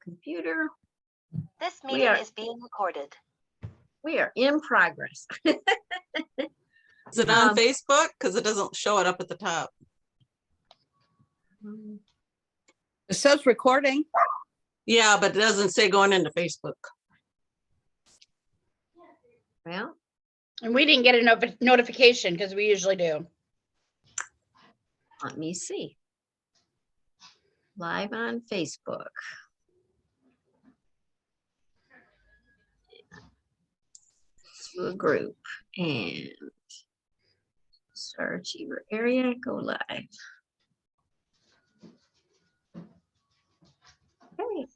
computer. This meeting is being recorded. We are in progress. Is it on Facebook? Because it doesn't show it up at the top. It says recording. Yeah, but it doesn't say going into Facebook. Well, And we didn't get a notification because we usually do. let me see. Live on Facebook. To a group and Star Achiever area, go live. Okay.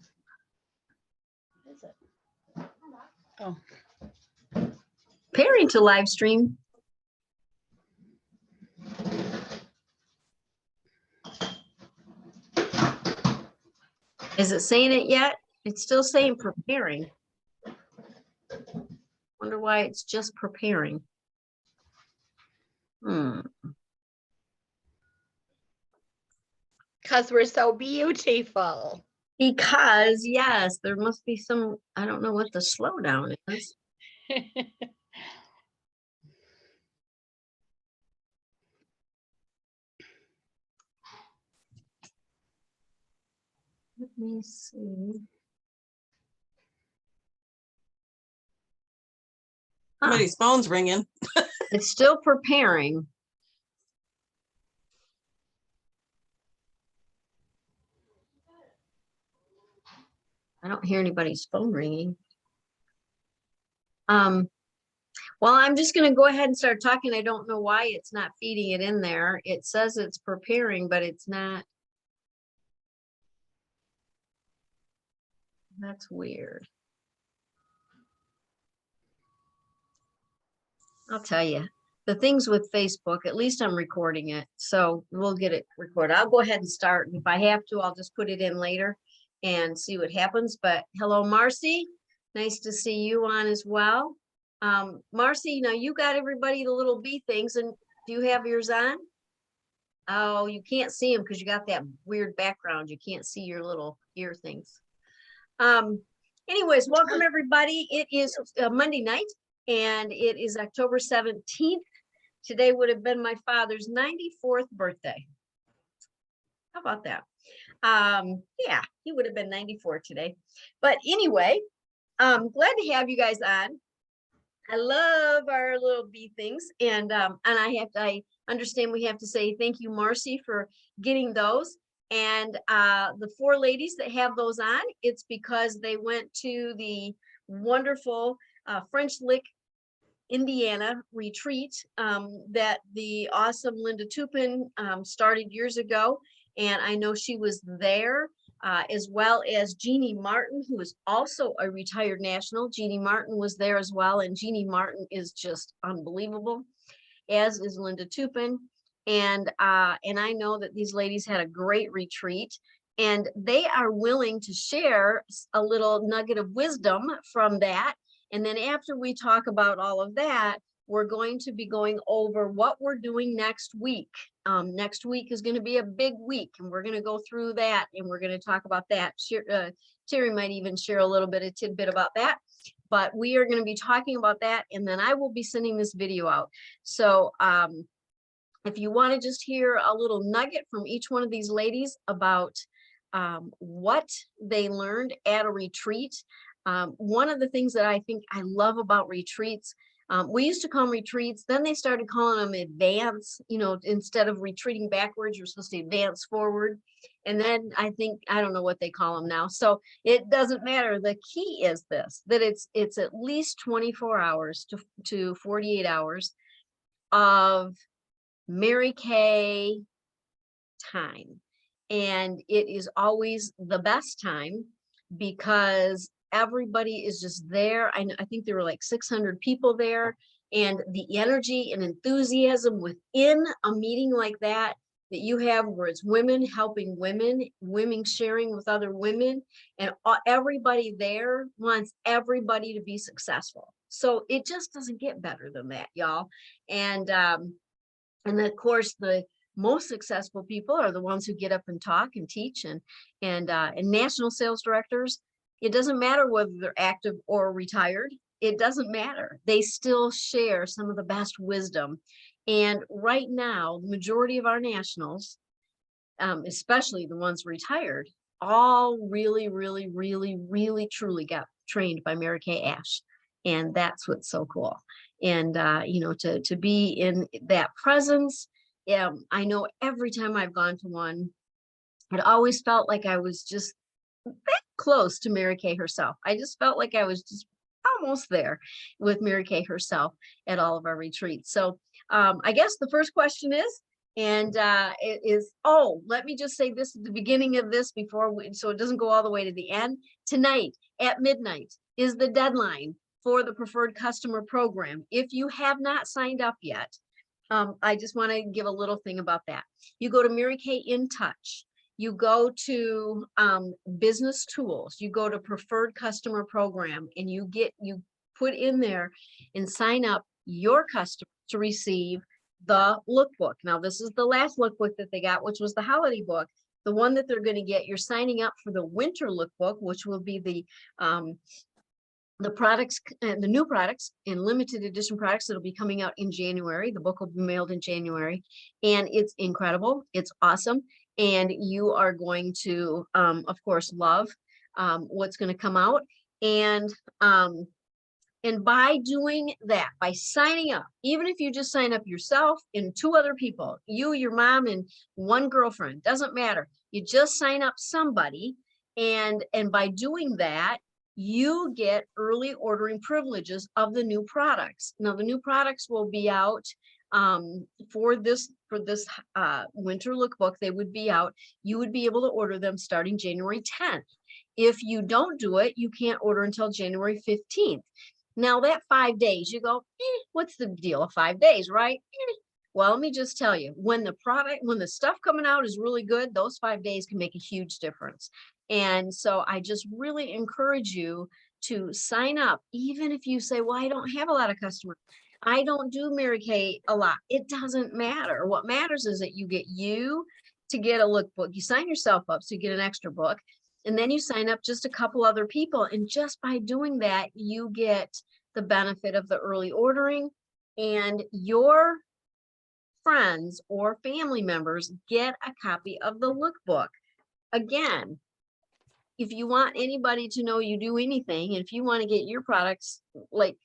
Is it? Oh, Pairing to live stream. Is it saying it yet? It's still saying preparing. Wonder why it's just preparing. because we're so beautiful. Because yes, there must be some, I don't know what the slowdown is. Let me see. Somebody's phone's ringing. It's still preparing. I don't hear anybody's phone ringing. Well, I'm just going to go ahead and start talking. I don't know why it's not feeding it in there. It says it's preparing, but it's not. That's weird. I'll tell you, the things with Facebook, at least I'm recording it, so we'll get it recorded. I'll go ahead and start. And if I have to, I'll just put it in later and see what happens. But hello, Marcy. Nice to see you on as well. Marcy, now you got everybody the little bee things, and do you have yours on? Oh, you can't see them because you got that weird background. You can't see your little ear things. Anyways, welcome everybody. It is Monday night. And it is October 17th. Today would have been my father's 94th birthday. How about that? Yeah, he would have been 94 today. But anyway, I'm glad to have you guys on. I love our little bee things. And I understand we have to say thank you, Marcy, for getting those. And the four ladies that have those on, it's because they went to the wonderful French Lick, Indiana retreat that the awesome Linda Tupin started years ago. And I know she was there as well as Jeannie Martin, who is also a retired national. Jeannie Martin was there as well. And Jeannie Martin is just unbelievable, as is Linda Tupin. And I know that these ladies had a great retreat. And they are willing to share a little nugget of wisdom from that. And then after we talk about all of that, we're going to be going over what we're doing next week. Next week is going to be a big week, and we're going to go through that, and we're going to talk about that. Terry might even share a little bit of tidbit about that, but we are going to be talking about that, and then I will be sending this video out. So if you want to just hear a little nugget from each one of these ladies about what they learned at a retreat. One of the things that I think I love about retreats, we used to call them retreats, then they started calling them advance, instead of retreating backwards, you're supposed to advance forward. And then I don't know what they call them now. So it doesn't matter. The key is this, that it's at least 24 hours to 48 hours of Mary Kay time. And it is always the best time because everybody is just there. I think there were like 600 people there, and the energy and enthusiasm within a meeting like that you have, where it's women helping women sharing with other women, and everybody there wants everybody to be successful. So it just doesn't get better than that, y'all. And of course, the most successful people are the ones who get up and talk and teach, and national sales directors. It doesn't matter whether they're active or retired. It doesn't matter. They still share some of the best wisdom. And right now, the majority of our nationals, especially the ones retired, all really, really, really, really, truly got trained by Mary Kay Ash. And that's what's so cool. And, to be in that presence, I know every time I've gone to one, it always felt like I was just that close to Mary Kay herself. I just felt like I was just almost there with Mary Kay herself at all of our retreats. So I guess the first question is, it is, let me just say this at the beginning of this so it doesn't go all the way to the end. Tonight at midnight is the deadline for the preferred customer program. If you have not signed up yet, I just want to give a little thing about that. You go to Mary Kay In Touch. You go to business tools, you go to preferred customer program, and you put in there and sign up your customer to receive the lookbook. Now, this is the last lookbook that they got, which was the holiday book. The one that they're going to get, you're signing up for the winter lookbook, which will be the products and the new products and limited edition products that'll be coming out in January. The book will be mailed in January, and it's incredible. It's awesome. And you are going to, of course, love what's going to come out. And by doing that, by signing up, even if you just sign up yourself and 2 other people, you, your mom, and 1 girlfriend, doesn't matter. You just sign up somebody. And by doing that, you get early ordering privileges of the new products. Now, the new products will be out for this winter lookbook. They would be out. You would be able to order them starting January 10th. If you don't do it, you can't order until January 15th. Now, that 5 days, you go, what's the deal of 5 days, right? Well, let me just tell you, when the stuff coming out is really good, those 5 days can make a huge difference. And so I just really encourage you to sign up, even if you say, well, I don't have a lot of customers. I don't do Mary Kay a lot. It doesn't matter. What matters is that you get to get a lookbook. You sign yourself up so you get an extra book, and then you sign up just a couple other people. And just by doing that, you get the benefit of the early ordering, and your friends or family members get a copy of the lookbook. Again, if you want anybody to know you do anything, and if you want to get your products, like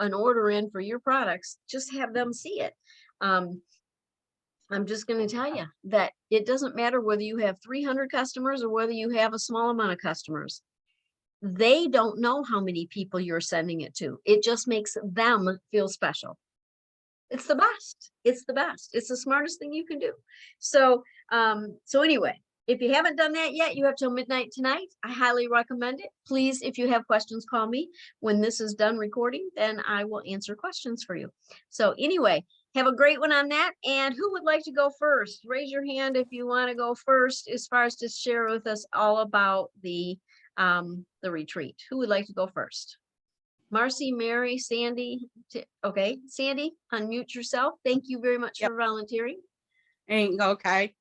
an order in for your products, just have them see it. I'm just going to tell you that it doesn't matter whether you have 300 customers or whether you have a small amount of customers. They don't know how many people you're sending it to. It just makes them feel special. It's the best. It's the best. It's the smartest thing you can do. So anyway, if you haven't done that yet, you have till midnight tonight. I highly recommend it. Please, if you have questions, call me. When this is done recording, then I will answer questions for you. So anyway, have a great one on that. And who would like to go first? Raise your hand if you want to go first, as far as to share with us all about the retreat. Who would like to go first? Marcy, Mary, Sandy. Okay, Sandy, unmute yourself. Thank you very much for volunteering. Okay.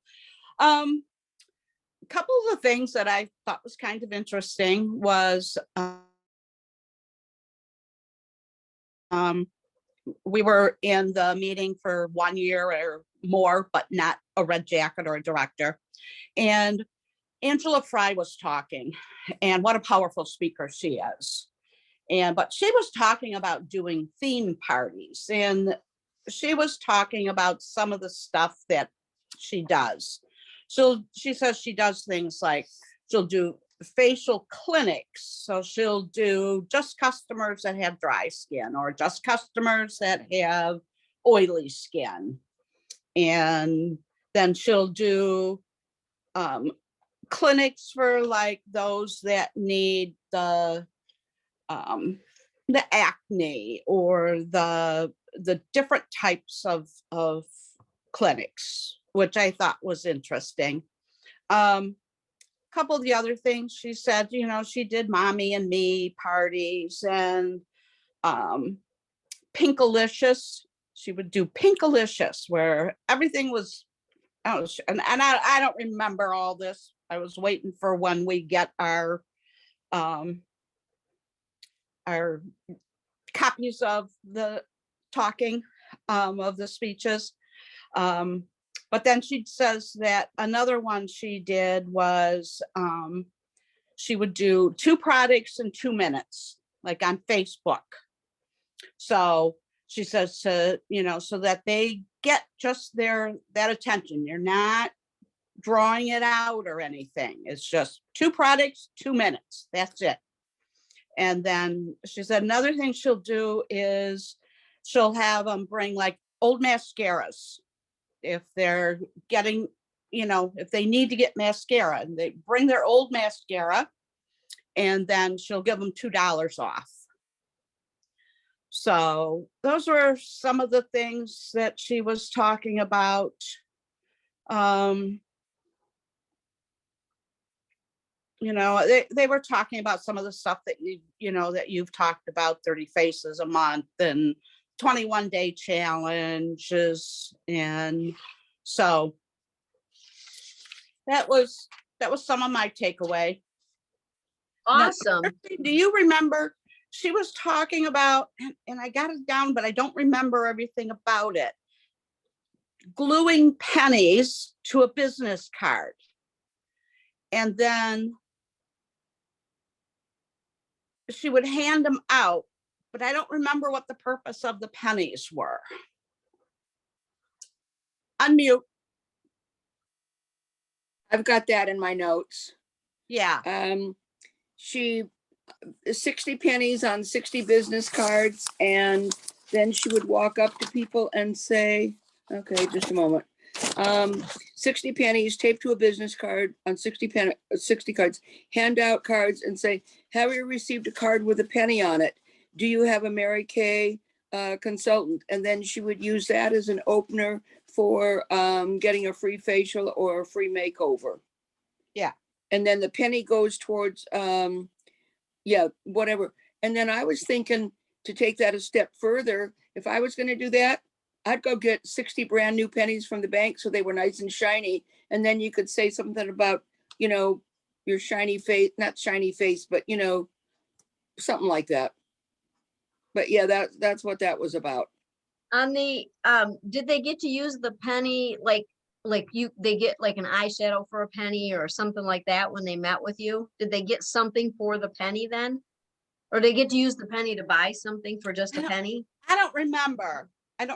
Couple of the things that I thought was kind of interesting was we were in the meeting for 1 year or more, but not a red jacket or a director. And Angela Fry was talking, and what a powerful speaker she is. But she was talking about doing theme parties, and she was talking about some of the stuff that she does. So she says she does things like she'll do facial clinics. So she'll do just customers that have dry skin or just customers that have oily skin. And then she'll do clinics for like those that need the acne or the different types of clinics, which I thought was interesting. Couple of the other things she said, she did Mommy and Me parties and Pinkalicious. She would do Pinkalicious, where everything was I don't remember all this. I was waiting for when we get our copies of the talking, of the speeches. But then she says that another one she did was, she would do 2 products in 2 minutes, like on Facebook. So she says to, so that they get just that attention. You're not drawing it out or anything. It's just 2 products, 2 minutes. That's it. And then she said another thing she'll do is she'll have them bring like old mascaras. If they're getting, if they need to get mascara, and they bring their old mascara, and then she'll give them $2 off. So those were some of the things that she was talking about. They were talking about some of the stuff that that you've talked about, 30 faces a month and 21-day challenges. And so that was some of my takeaway. Awesome. Do you remember she was talking about, and I got it down, but I don't remember everything about it, gluing pennies to a business card. And then she would hand them out, but I don't remember what the purpose of the pennies were. Unmute. I've got that in my notes. Yeah. She 60 pennies on 60 business cards, and then she would walk up to people and say, okay, just a moment. 60 pennies taped to a business card on 60 cards, hand out cards and say, have you received a card with a penny on it? Do you have a Mary Kay consultant? And then she would use that as an opener for getting a free facial or a free makeover. Yeah. And then the penny goes towards, whatever. And then I was thinking to take that a step further. If I was going to do that, I'd go get 60 brand new pennies from the bank so they were nice and shiny. And then you could say something about, your shiny face, not shiny face, but, something like that. But yeah, that's what that was about. On the, did they get to use the penny, they get like an eyeshadow for a penny or something like that when they met with you? Did they get something for the penny then? Or they get to use the penny to buy something for just a penny? I don't remember. I'm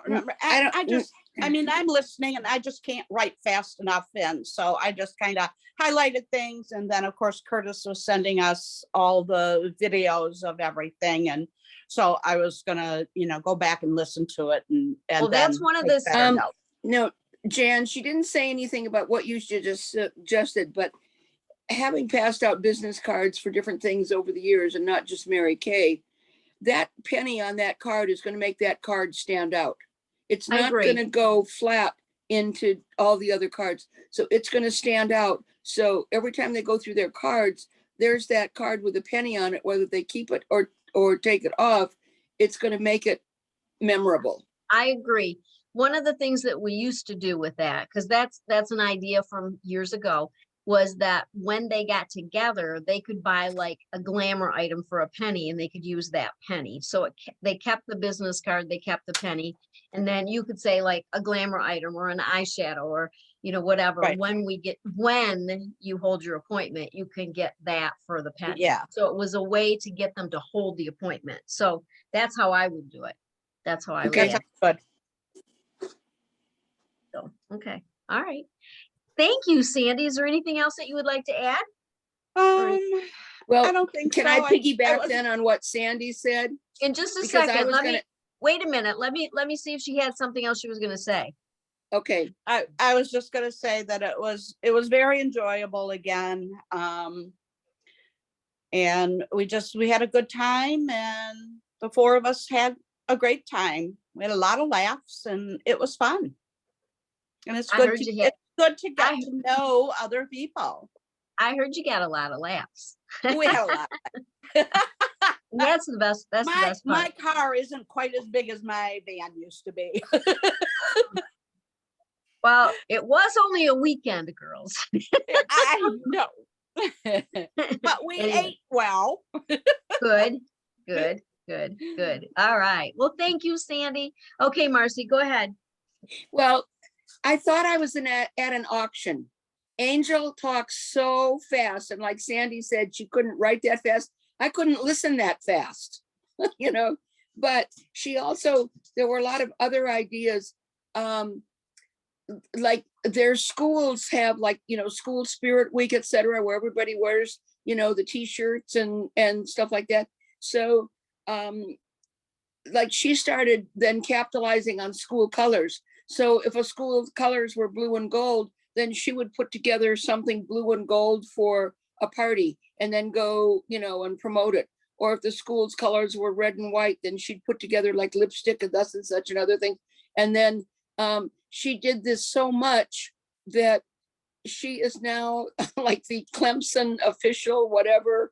listening and I just can't write fast enough in. So I just kind of highlighted things. And then of course, Curtis was sending us all the videos of everything. And so I was gonna, go back and listen to it. And Well, that's one of the, No, Jan, she didn't say anything about what you just suggested, but having passed out business cards for different things over the years and not just Mary Kay, that penny on that card is going to make that card stand out. It's not going to go flat into all the other cards. So it's going to stand out. So every time they go through their cards, there's that card with a penny on it, whether they keep it or take it off, it's going to make it memorable. I agree. One of the things that we used to do with that, because that's an idea from years ago, was that when they got together, they could buy like a glamour item for a penny and they could use that penny. So they kept the business card, they kept the penny, and then you could say like a glamour item or an eyeshadow or, whatever. Right. When you hold your appointment, you can get that for the penny. Yeah. So it was a way to get them to hold the appointment. So that's how I would do it. That's how I would. Okay, good. So, okay. All right. Thank you, Sandy. Is there anything else that you would like to add? Well, I don't think can so. I piggyback then on what Sandy said? In just a Because I second, was wait a minute. Let me see if she had something else she was going to say. Okay. I was just going to say that it was very enjoyable again. And we had a good time, and the 4 of us had a great time. We had a lot of laughs and it was fun. And it's good to get to know other people. I heard you got a lot of laughs. We had a lot. That's the best. That's the best part. My car isn't quite as big as my van used to be. Well, it was only a weekend, girls. I know. But we Anyway. ate well. Good, good, good, good. All right. Well, thank you, Sandy. Okay, Marcy, go ahead. Well, I thought I was at an auction. Angel talks so fast, and like Sandy said, she couldn't write that fast. I couldn't listen that fast, you know. But she also, there were a lot of other ideas. Like their schools have, like, you know, school spirit week, etc., where everybody wears, you know, the t-shirts and stuff like that. So like she started then capitalizing on school colors. So if a school's colors were blue and gold, then she would put together something blue and gold for a party and then go, you know, and promote it. Or if the school's colors were red and white, then she'd put together like lipstick and thus and such and other thing. And then she did this so much that she is now like the Clemson official, whatever,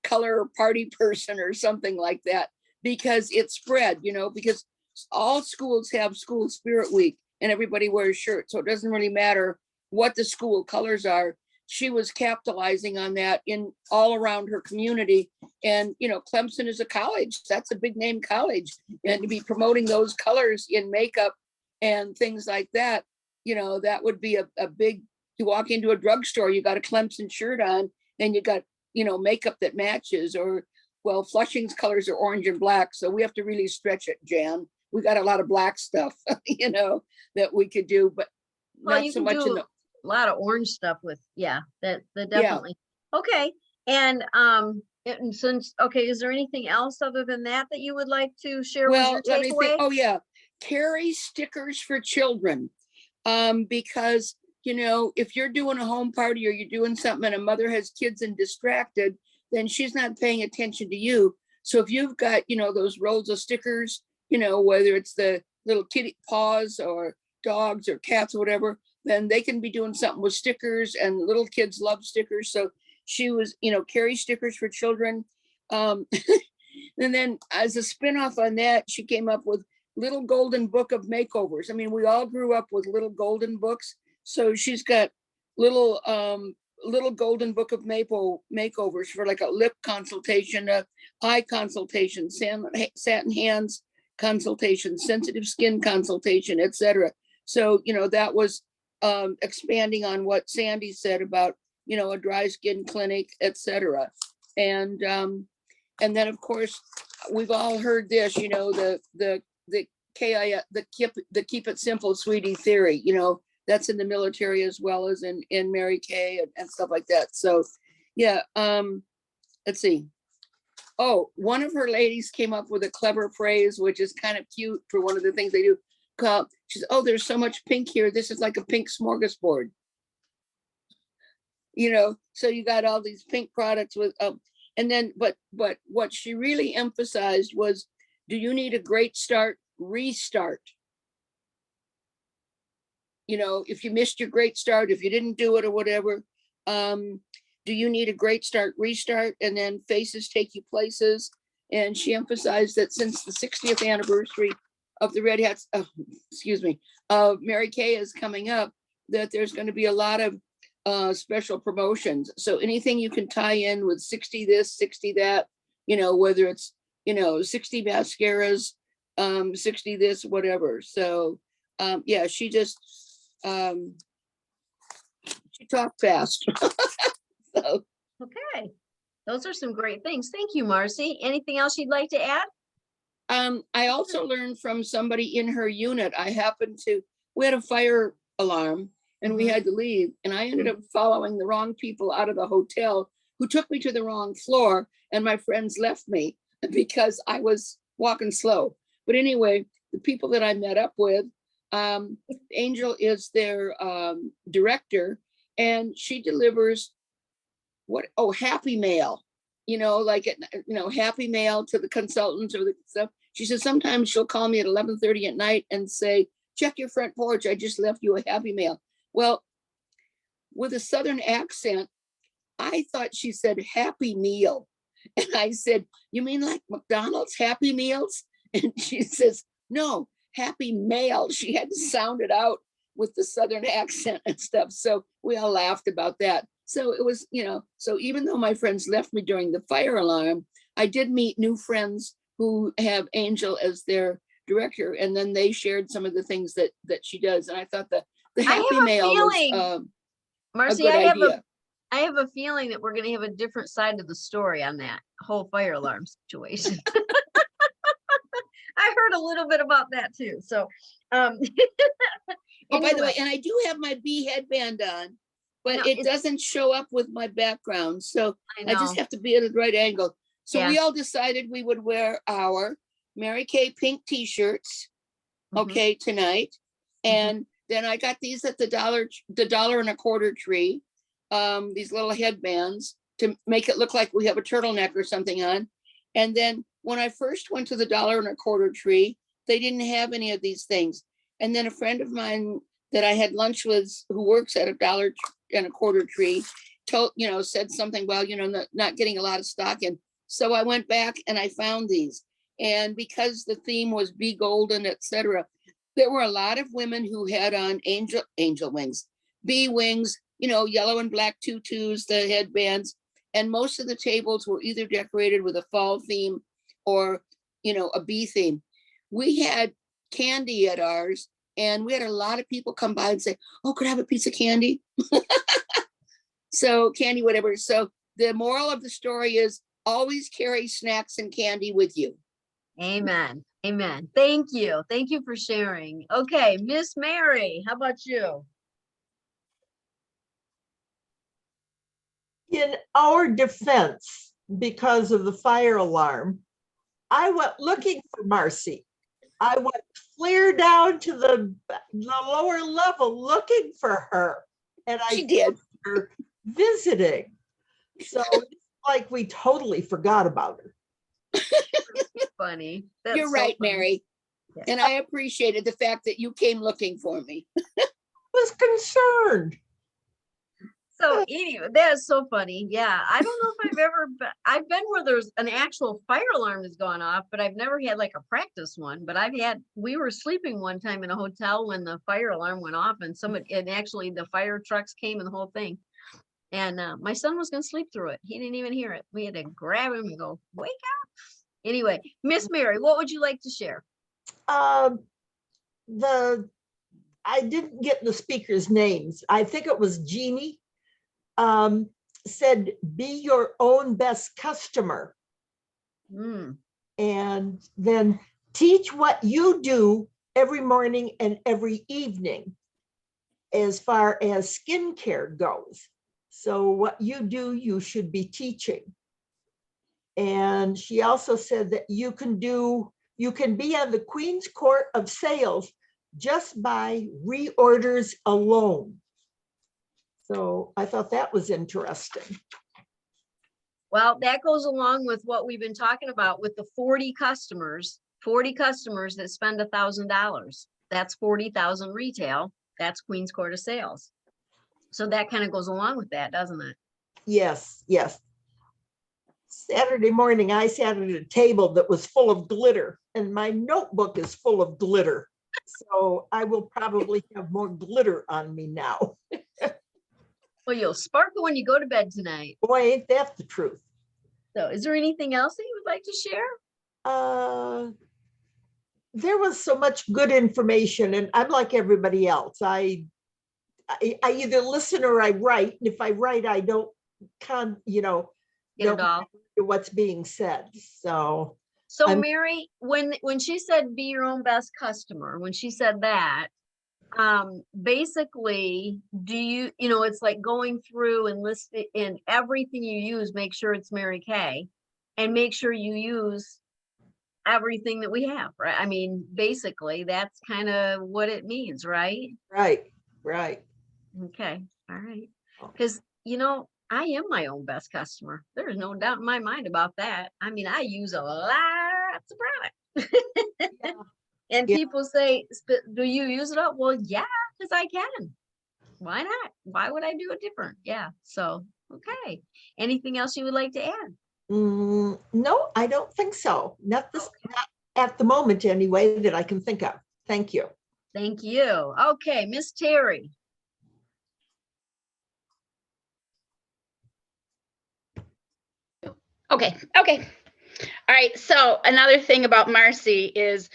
color party person or something like that, because it spread, you know, because all schools have school spirit week and everybody wears shirts. So it doesn't really matter what the school colors are. She was capitalizing on that in all around her community. And, you know, Clemson is a college. That's a big name college. And to be promoting those colors in makeup and things like that, you know, that would be a big, you walk into a drugstore, you got a Clemson shirt on and you got, you know, makeup that matches. Or, well, Flushing's colors are orange and black. So we have to really stretch it, Jan. We got a lot of black stuff, you know, that we could do, but Well, not you so can much in do the, a lot of orange stuff with, yeah, that definitely. Okay. And since, okay, is there anything else other than that that you would like to share with well, your let me think. takeaway? Oh, yeah. Carry stickers for children. Because, you know, if you're doing a home party or you're doing something and a mother has kids and distracted, then she's not paying attention to you. So if you've got, you know, those rolls of stickers, you know, whether it's the little kitty paws or dogs or cats or whatever, then they can be doing something with stickers, and little kids love stickers. So she was, you know, carry stickers for children. And then as a spinoff on that, she came up with Little Golden Book of Makeovers. I mean, we all grew up with little golden books. So she's got little golden book of makeovers for like a lip consultation, a eye consultation, satin hands consultation, sensitive skin consultation, etc. So, you know, that was expanding on what Sandy said about, you know, a dry skin clinic, etc. And then of course we've all heard this, you know, the keep it simple, sweetie theory, you know, that's in the military as well as in Mary Kay and stuff like that. So yeah, let's see. Oh, one of her ladies came up with a clever phrase, which is kind of cute for one of the things they do. She says, oh, there's so much pink here. This is like a pink smorgasbord. You know, so you got all these pink products with, and then, but what she really emphasized was, do you need a great start? Restart. You know, if you missed your great start, if you didn't do it or whatever, do you need a great start? Restart, and then faces take you places. And she emphasized that since the 60th anniversary of the Red Hats, of Mary Kay is coming up, that there's going to be a lot of special promotions. So anything you can tie in with 60 this, 60 that, you know, whether it's, you know, 60 mascaras, 60 this, whatever. So yeah, she just, she talked fast. So. Okay. Those are some great things. Thank you, Marcy. Anything else you'd like to add? I also learned from somebody in her unit. We had a fire alarm and we had to leave, and I ended up following the wrong people out of the hotel who took me to the wrong floor, and my friends left me because I was walking slow. But anyway, the people that I met up with, Angel is their director, and she delivers Happy Mail, you know, like, you know, Happy Mail to the consultants or the stuff. She says sometimes she'll call me at 11:30 at night and say, check your front porch, I just left you a Happy Mail. Well, with a Southern accent, I thought she said Happy Meal. And I said, you mean like McDonald's Happy Meals? And she says, no, Happy Mail. She had to sound it out. with the Southern accent and stuff. So we all laughed about that. So it was, so even though my friends left me during the fire alarm, I did meet new friends who have Angel as their director. And then they shared some of the things that she does. And I thought the I have Happy a Mail was feeling, a Marcy, good idea. I have a feeling that we're gonna have a different side of the story on that whole fire alarm situation. I heard a little bit about that too, so. Oh, by the anyway, way, and I do have my bee headband on, but know, it it's- doesn't show up with my background. So I I just know, have to be at the right angle. So Yeah. we all decided we would wear our Mary Kay pink t-shirts, Mhm. okay, tonight. And then I got these at the $1.25 tree, these little headbands to make it look like we have a turtleneck or something on. And then when I first went to the $1.25 tree, they didn't have any of these things. And then a friend of mine that I had lunch with, who works at a $1.25 tree, said something, well, not getting a lot of stock in. So I went back and I found these. And because the theme was Be Golden, etc., there were a lot of women who had on angel wings, bee wings, yellow and black tutus, the headbands. And most of the tables were either decorated with a fall theme or, a bee theme. We had candy at ours, and we had a lot of people come by and say, oh, could I have a piece of candy? So candy, whatever. So the moral of the story is always carry snacks and candy with you. Amen, amen. Thank you for sharing. Okay, Miss Mary, how about you? In our defense, because of the fire alarm, I went looking for Marcy. I went clear down to the lower level looking for her. And She I did. found her visiting. So it's like we totally forgot about her. Funny. That's You're so right, funny. Mary. Yeah. And I appreciated the fact that you came looking for me. I was concerned. So anyway, that is so funny. Yeah, I don't know if I've been where there's an actual fire alarm has gone off, but I've never had like a practice one. But we were sleeping one time in a hotel when the fire alarm went off, and actually the fire trucks came and the whole thing. And my son was gonna sleep through it. He didn't even hear it. We had to grab him and go, wake up. Anyway, Miss Mary, what would you like to share? I didn't get the speakers' names. I think it was Jeannie. Said, be your own best customer. Mm, And then teach what you do every morning and every evening as far as skincare goes. So what you do, you should be teaching. And she also said that you can be on the Queen's Court of Sales just by reorders alone. So I thought that was interesting. Well, that goes along with what we've been talking about with the 40 customers that spend $1,000. That's 40,000 retail. That's Queen's Court of Sales. So that kind of goes along with that, doesn't it? Yes, yes. Saturday morning, I sat at a table that was full of glitter, and my notebook is full of glitter. So I will probably have more glitter on me now. Well, you'll sparkle when you go to bed tonight. Boy, ain't that the truth. So is there anything else that you would like to share? There was so much good information, and I'm like everybody else. I either listen or I write. And if I write, I don't Get don't it all. hear what's being said. So So I'm- Mary, when she said be your own best customer, when she said that, basically, it's like going through and listing in everything you use, make sure it's Mary Kay, and make sure you use everything that we have, right? I mean, basically, that's kind of what it means, right? right. Okay, all right. Because, I am my own best customer. There's no doubt in my mind about that. I mean, I use a lot of product. And Yeah. people say, do you use it up? Well, yeah, because I can. Why not? Why would I do it different? Yeah. So, okay. Anything else you would like to add? No, I don't think so. Not at the moment anyway, that I can think of. Thank you. Thank you. Okay, Miss Terry. Okay. All right. So another thing about Marcy is,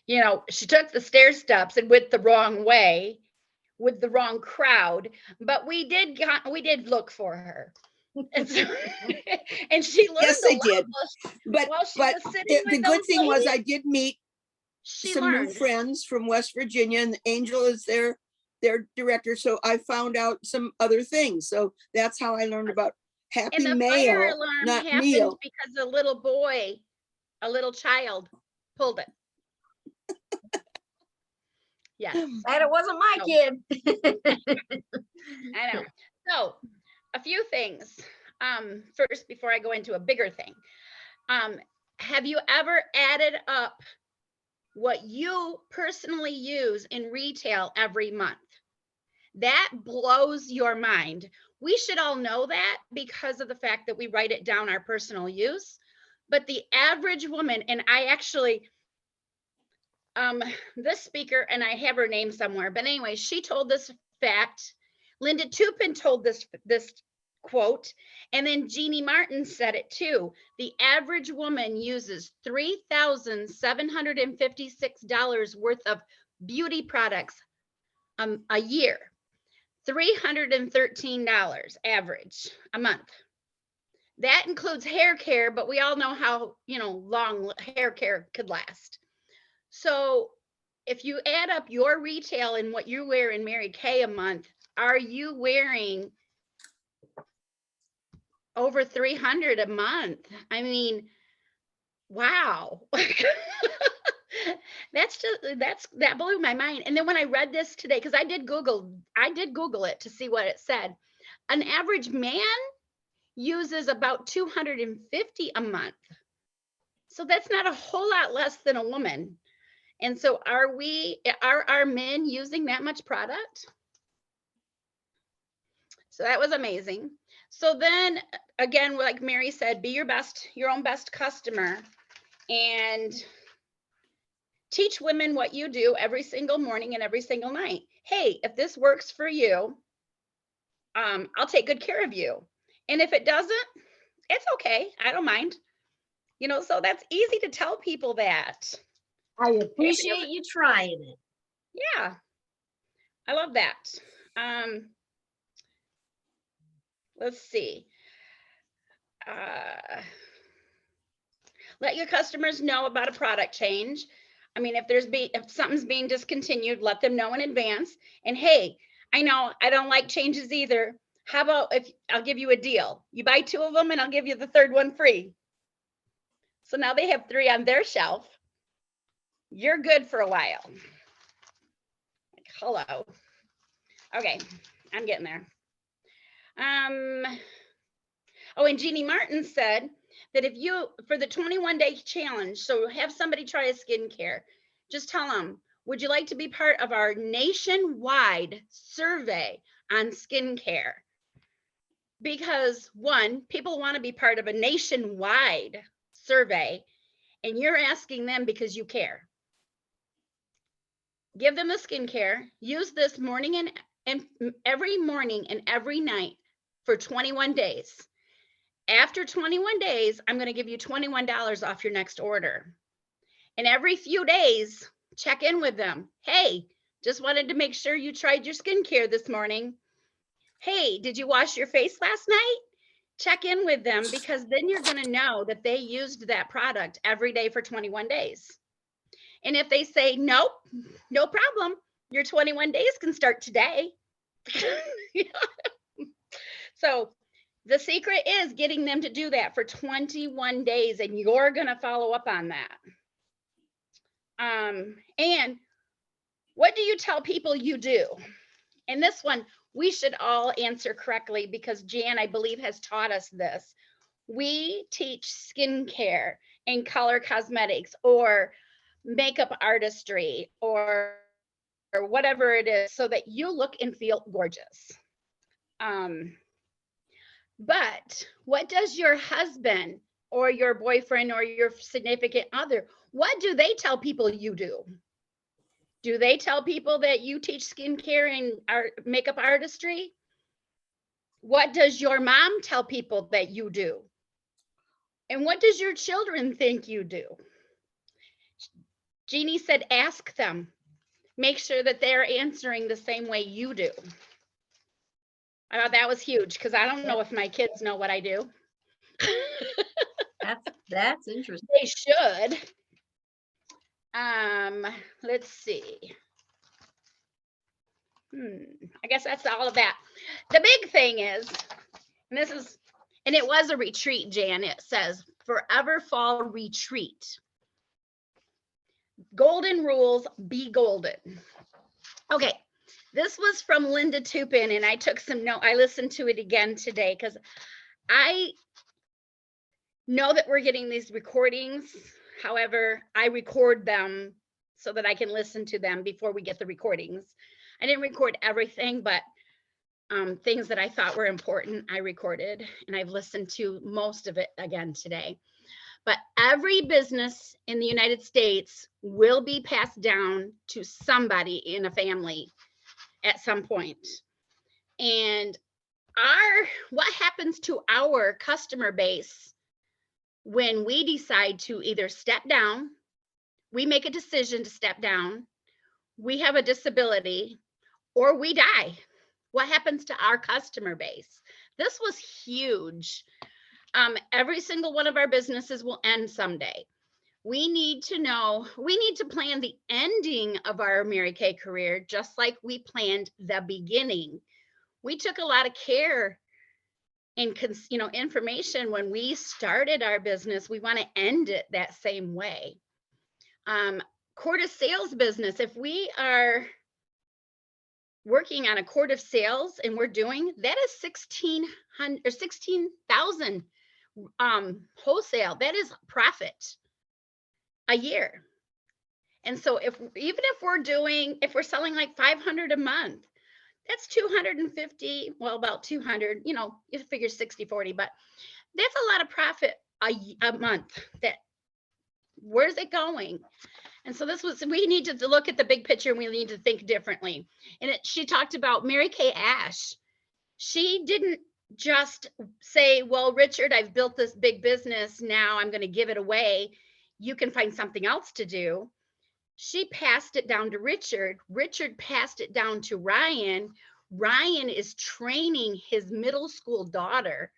she took the stair steps and went the wrong way with the wrong crowd, but we did look for her. And, so, and she learned Yes, a I lot did. But while she but was sitting the with good those thing was ladies. I did meet She some new learned. friends from West Virginia, and Angel is their director. So I found out some other things. So that's how I learned about And Happy the fire Mail, alarm not happened meal. because a little boy, a little child, pulled it. Yes, Glad it wasn't my No. kid. I know. So, a few things. First, before I go into a bigger thing, have you ever added up what you personally use in retail every month? That blows your mind. We should all know that because of the fact that we write it down our personal use. But the average woman, and I actually, this speaker, and I have her name somewhere, but anyway, she told this fact. Linda Tupin told this quote, and then Jeannie Martin said it too. The average woman uses $3,756 worth of beauty products a year. $313 average a month. That includes hair care, but we all know how, long hair care could last. So if you add up your retail and what you wear in Mary Kay a month, are you wearing over 300 a month? I mean, wow. That blew my mind. And then when I read this today, because I did Google it to see what it said. An average man uses about 250 a month. So that's not a whole lot less than a woman. And so are our men using that much product? So that was amazing. So then again, like Mary said, be your own best customer, and teach women what you do every single morning and every single night. Hey, if this works for you, I'll take good care of you. And if it doesn't, it's okay. I don't mind. So that's easy to tell people that. I appreciate you trying it. Yeah, I love that. Let's see. Let your customers know about a product change. I mean, if something's being discontinued, let them know in advance. And hey, I know I don't like changes either. How about if I'll give you a deal? You buy 2 of them and I'll give you the 3rd one free. So now they have 3 on their shelf. You're good for a while. Like, hello. Okay, I'm getting there. Oh, and Jeannie Martin said that for the 21-day challenge, so have somebody try a skincare, just tell them, would you like to be part of our nationwide survey on skincare? Because 1, people want to be part of a nationwide survey, and you're asking them because you care. Give them the skincare, use this morning and every morning and every night for 21 days. After 21 days, I'm going to give you $21 off your next order. And every few days, check in with them. Hey, just wanted to make sure you tried your skincare this morning. Hey, did you wash your face last night? Check in with them, because then you're going to know that they used that product every day for 21 days. And if they say, nope, no problem, your 21 days can start today. So the secret is getting them to do that for 21 days, and you're going to follow up on that. And what do you tell people you do? And this one, we should all answer correctly, because Jan, I believe, has taught us this. We teach skincare and color cosmetics or makeup artistry or whatever it is, so that you look and feel gorgeous. But what does your husband or your boyfriend or your significant other, what do they tell people you do? Do they tell people that you teach skincare and art, makeup artistry? What does your mom tell people that you do? And what does your children think you do? Jeannie said, ask them. Make sure that they're answering the same way you do. I thought that was huge because I don't know if my kids know what I do. That's interesting. They should. Let's see. I guess that's all of that. The big thing is, and it was a retreat, Jan. It says Forever Fall Retreat. Golden rules, be golden. Okay, this was from Linda Tupin, and I took some note. I listened to it again today because I know that we're getting these recordings. However, I record them so that I can listen to them before we get the recordings. I didn't record everything, but things that I thought were important, I recorded, and I've listened to most of it again today. But every business in the United States will be passed down to somebody in a family at some point. And what happens to our customer base when we decide to either step down, we make a decision to step down, we have a disability, or we die? What happens to our customer base? This was huge. Every single one of our businesses will end someday. We need to know, we need to plan the ending of our Mary Kay career just like we planned the beginning. We took a lot of care and information when we started our business. We want to end it that same way. Court of sales business, if we are working on a court of sales and we're doing, that is 16,000 or 16,000 wholesale. That is profit a year. And so even if we're selling like 500 a month, that's 250, well, about 200, you figure 60-40, but that's a lot of profit a month. Where's it going? And so we need to look at the big picture, and we need to think differently. And she talked about Mary Kay Ash. She didn't just say, well, Richard, I've built this big business. Now I'm going to give it away. You can find something else to do. She passed it down to Richard. Richard passed it down to Ryan. Ryan is training his middle school daughter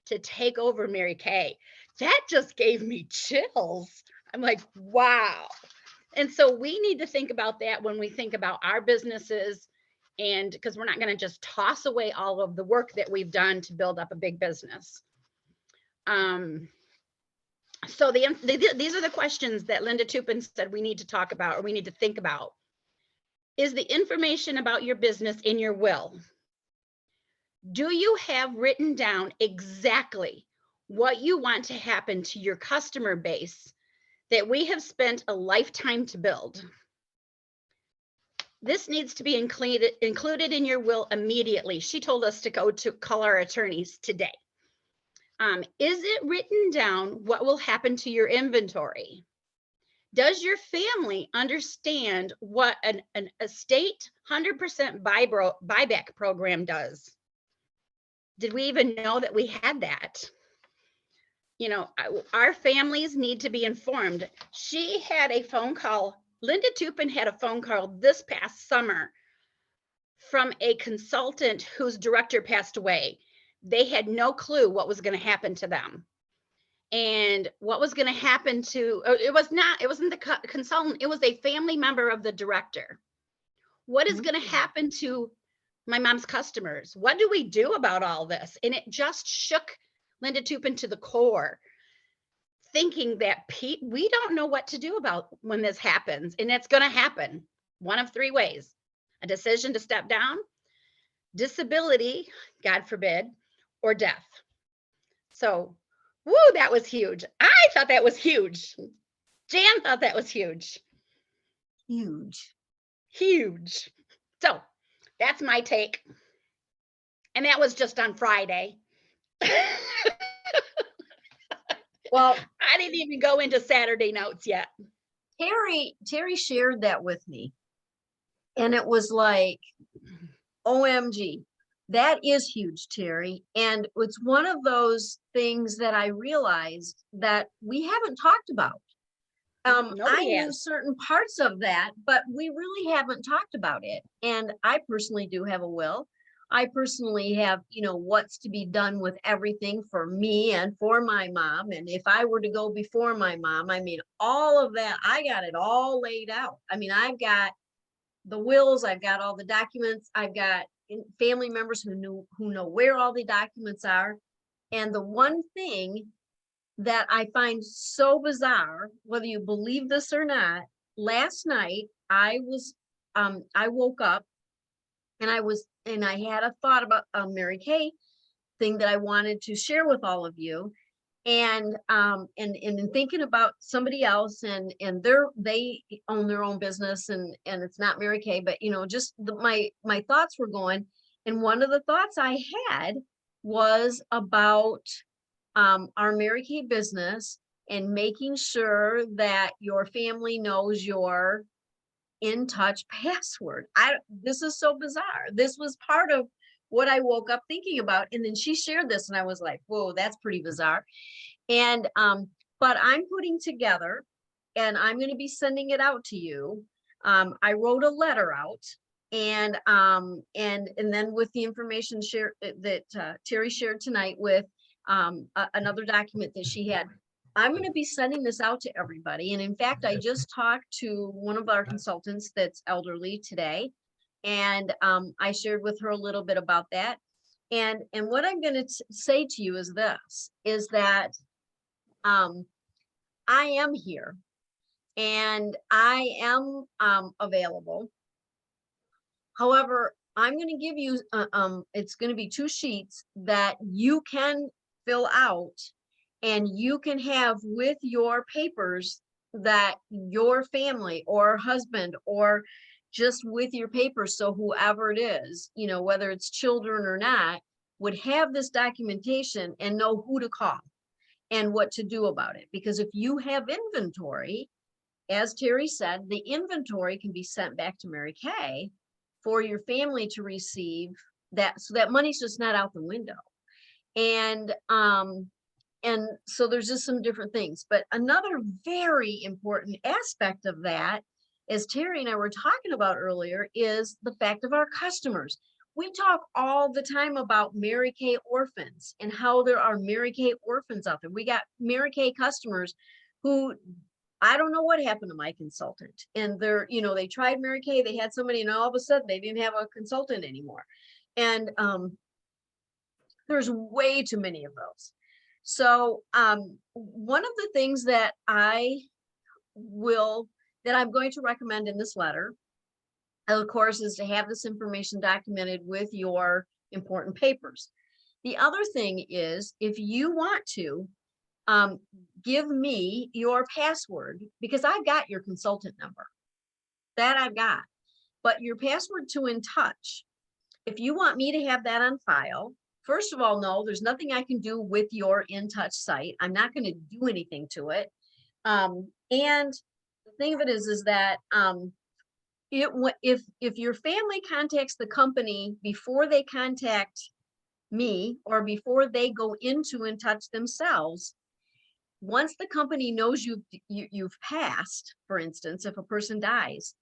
to take over Mary Kay. That just gave me chills. I'm like, wow. And so we need to think about that when we think about our businesses, and because we're not going to just toss away all of the work that we've done to build up a big business. So these are the questions that Linda Tupin said we need to talk about, or we need to think about. Is the information about your business in your will? Do you have written down exactly what you want to happen to your customer base that we have spent a lifetime to build? This needs to be included in your will immediately. She told us to go to call our attorneys today. Is it written down what will happen to your inventory? Does your family understand what an estate 100% buyback program does? Did we even know that we had that? Our families need to be informed. She had a phone call. Linda Tupin had a phone call this past summer from a consultant whose director passed away. They had no clue what was going to happen to them. And what was going to happen to, it wasn't the consultant, it was a family member of the director. What is going to happen to my mom's customers? What do we do about all this? And it just shook Linda Tupin to the core, thinking that we don't know what to do about when this happens. And it's going to happen one of three ways: a decision to step down, disability, God forbid, or death. So, woo, that was huge. I thought that was huge. Jan thought that was huge. Huge. Huge. So that's my take. And that was just on Friday. Well, I didn't even go into Saturday notes yet. Terry shared that with me. And it was like, OMG, that is huge, Terry. And it's one of those things that I realized that we haven't talked about. I Nobody knew has. certain parts of that, but we really haven't talked about it. And I personally do have a will. I personally have, you know, what's to be done with everything for me and for my mom. And if I were to go before my mom, I mean, all of that, I got it all laid out. I mean, I've got the wills, I've got all the documents, I've got family members who know where all the documents are. And the one thing that I find so bizarre, whether you believe this or not, last night I woke up and I had a thought about a Mary Kay thing that I wanted to share with all of you. And in thinking about somebody else and they own their own business and it's not Mary Kay, but you know, just my thoughts were going. And one of the thoughts I had was about our Mary Kay business and making sure that your family knows your In Touch password. This is so bizarre. This was part of what I woke up thinking about. And then she shared this and I was like, whoa, that's pretty bizarre. And but I'm putting together and I'm going to be sending it out to you. I wrote a letter out and then with the information share that Terry shared tonight with another document that she had. I'm going to be sending this out to everybody. And in fact, I just talked to one of our consultants that's elderly today. And I shared with her a little bit about that. And what I'm going to say to you is this, is that I am here and I am available. However, I'm going to give you, it's going to be 2 sheets that you can fill out and you can have with your papers that your family or husband or just with your papers. So whoever it is, you know, whether it's children or not, would have this documentation and know who to call and what to do about it. Because if you have inventory, as Terry said, the inventory can be sent back to Mary Kay for your family to receive that. So that money's just not out the window. And so there's just some different things. But another very important aspect of that, as Terry and I were talking about earlier, is the fact of our customers. We talk all the time about Mary Kay orphans and how there are Mary Kay orphans out there. We got Mary Kay customers who, I don't know what happened to my consultant. And they're, you know, they tried Mary Kay, they had somebody, and all of a sudden they didn't have a consultant anymore. And there's way too many of those. So one of the things that I'm going to recommend in this letter, of course, is to have this information documented with your important papers. The other thing is, if you want to give me your password, because I've got your consultant number, that I've got, but your password to In Touch, if you want me to have that on file, first of all, no, there's nothing I can do with your In Touch site. I'm not going to do anything to it. And the thing of it is that if your family contacts the company before they contact me or before they go into In Touch themselves, once the company knows you've passed, for instance, if a person dies,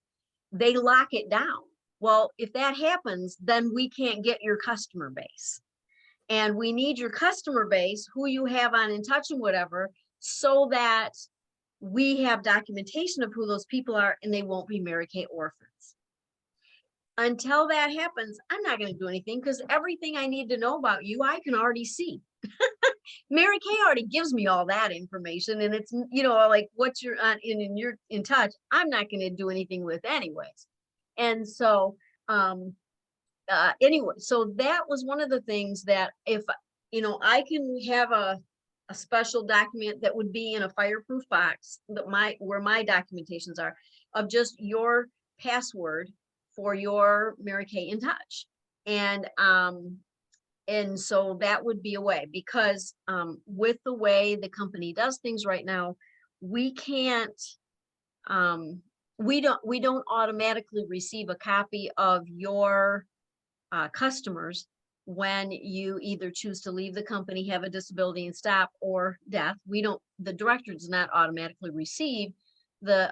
they lock it down. Well, if that happens, then we can't get your customer base. And we need your customer base, who you have on In Touch and whatever, so that we have documentation of who those people are and they won't be Mary Kay orphans. Until that happens, I'm not going to do anything because everything I need to know about you, I can already see. Mary Kay already gives me all that information, and it's, you know, like what you're on you're In Touch, I'm not going to do anything with anyways. And so anyway, so that was one of the things that if, you know, I can have a special document that would be in a fireproof box that where my documentations are of just your password for your Mary Kay In Touch. And so that would be a way, because with the way the company does things right now, we can't we don't automatically receive a copy of your customers when you either choose to leave the company, have a disability and stop, or death. The director does not automatically receive the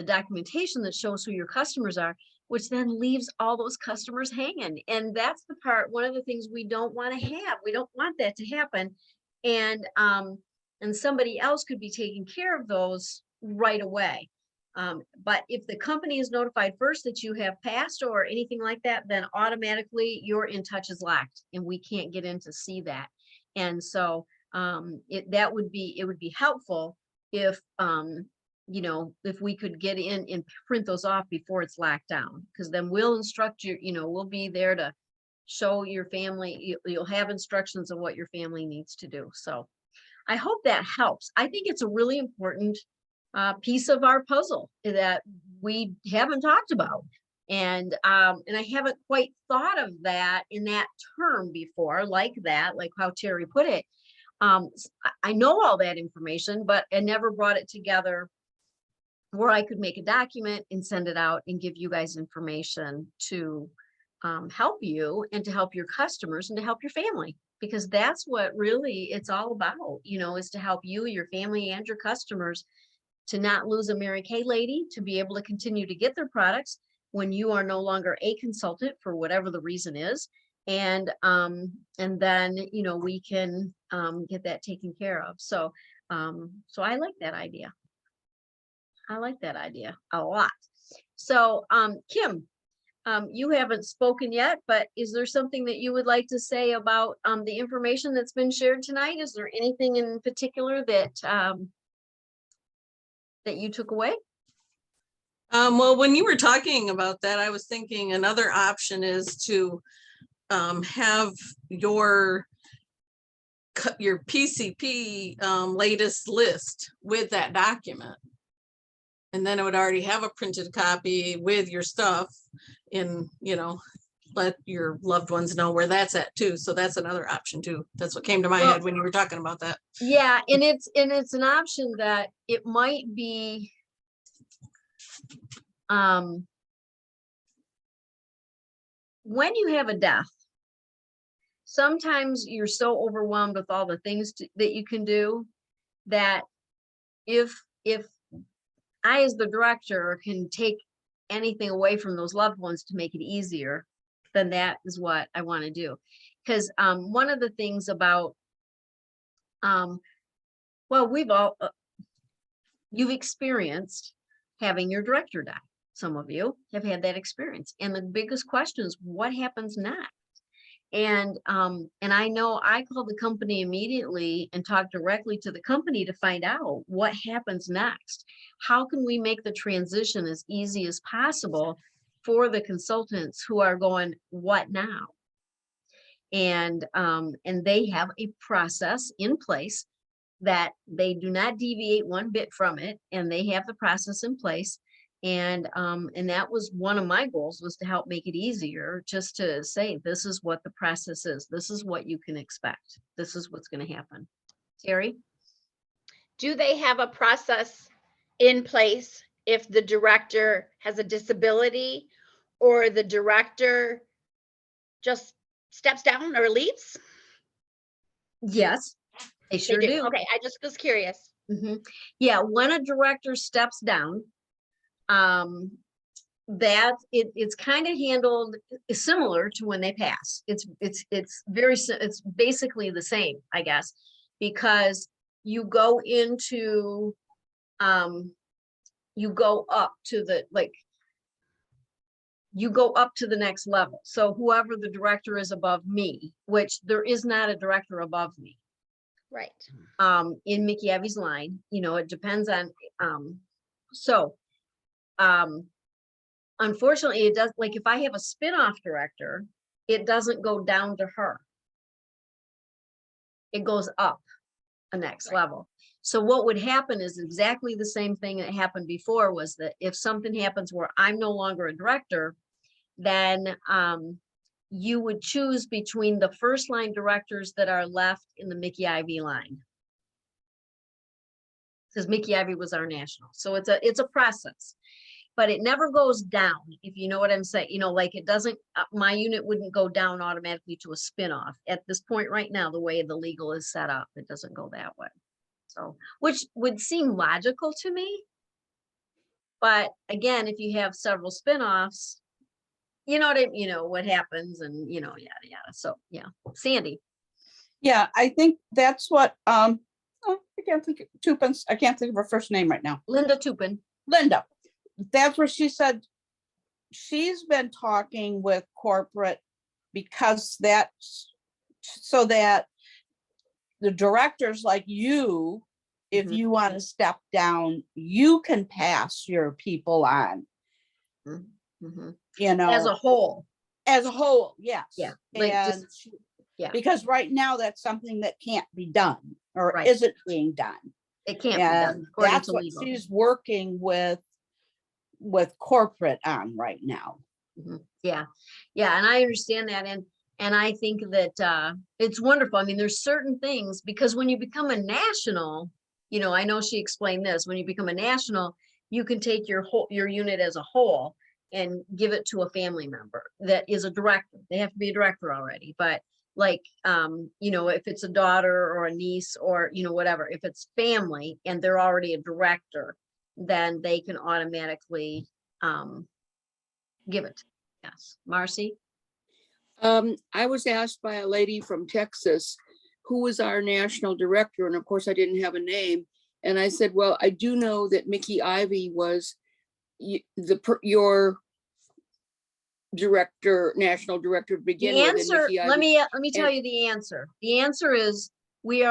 documentation that shows who your customers are, which then leaves all those customers hanging. And that's the part, one of the things we don't want to have. We don't want that to happen. And somebody else could be taking care of those right away. But if the company is notified first that you have passed or anything like that, then automatically your In Touch is locked and we can't get in to see that. And so it would be helpful if you know, if we could get in and print those off before it's locked down, because then we'll instruct you, you know, we'll be there to show your family, you'll have instructions of what your family needs to do. So I hope that helps. I think it's a really important piece of our puzzle that we haven't talked about. And I haven't quite thought of that in that term before, like how Terry put it. I know all that information, but I never brought it together where I could make a document and send it out and give you guys information to help you and to help your customers and to help your family, because that's what really it's all about, you know, is to help you, your family, and your customers to not lose a Mary Kay lady, to be able to continue to get their products when you are no longer a consultant for whatever the reason is. And then, you know, we can get that taken care of. So I like that idea. I like that idea a lot. So Kim, you haven't spoken yet, but is there something that you would like to say about the information that's been shared tonight? Is there anything in particular that that you took away? Well, when you were talking about that, I was thinking another option is to have your PCP latest list with that document. And then it would already have a printed copy with your stuff in, you know, let your loved ones know where that's at too. So that's another option too. That's what came to my head when you were talking about that. Yeah, and it's an option that it might be when you have a death, sometimes you're so overwhelmed with all the things that you can do that if I, as the director, can take anything away from those loved ones to make it easier, then that is what I want to do. Because one of the things about, well, we've all, you've experienced having your director die. Some of you have had that experience. And the biggest question is, what happens next? And I know I called the company immediately and talked directly to the company to find out what happens next. How can we make the transition as easy as possible for the consultants who are going, what now? And they have a process in place that they do not deviate one bit from it, and they have the process in place. And that was one of my goals, was to help make it easier, just to say, this is what the process is. This is what you can expect. This is what's going to happen. Terry? Do they have a process in place if the director has a disability or the director just steps down or leaves? Yes, they sure do. Okay, I just was curious. Yeah, when a director steps down, that it's kind of handled similar to when they pass. It's basically the same, I guess, because you go into you go up to the next level. So whoever the director is above me, which there is not a director above me, right? In Mickey Abbey's line, you know, it depends on unfortunately, it does, like if I have a spin-off director, it doesn't go down to her. It goes up a next level. So what would happen is exactly the same thing that happened before, was that if something happens where I'm no longer a director, then you would choose between the first line directors that are left in the Mickey IV line. because Mickey Ivy was our national. So it's a process, but it never goes down, if you know what I'm saying. You know, like it doesn't, my unit wouldn't go down automatically to a spinoff at this point right now, the way the legal is set up, it doesn't go that way. So, which would seem logical to me. But again, if you have several spinoffs, you know what you know what happens, and you know, yada yada. So yeah, Sandy. Yeah, I think that's what, oh, I can't think of Tupin's, I can't think of her first name right now. Linda Tupin. Linda. That's where she said she's been talking with corporate because that's so that the directors like you, if Mhm. you want to step down, you can pass your people on, Mhm. you know. As a whole. As a whole, yes. Yeah, like just- And yeah. because right now that's something that can't be done or Right. isn't being done. It can't be done And according that's to what legal. she's working with corporate on right now. Yeah, yeah, and I understand that, and I think that it's wonderful. I mean, there's certain things, because when you become a national, you know, I know she explained this, when you become a national, you can take your unit as a whole and give it to a family member that is a director. They have to be a director already, but like, you know, if it's a daughter or a niece or, you know, whatever, if it's family and they're already a director, then they can automatically give it. Yes, Marcy? I was asked by a lady from Texas, who was our national director, and of course I didn't have a name. And I said, well, I do know that Mickey Ivy was your director, national director to begin The with. and answer, Mickey let Ivy- me tell you the answer. The answer is we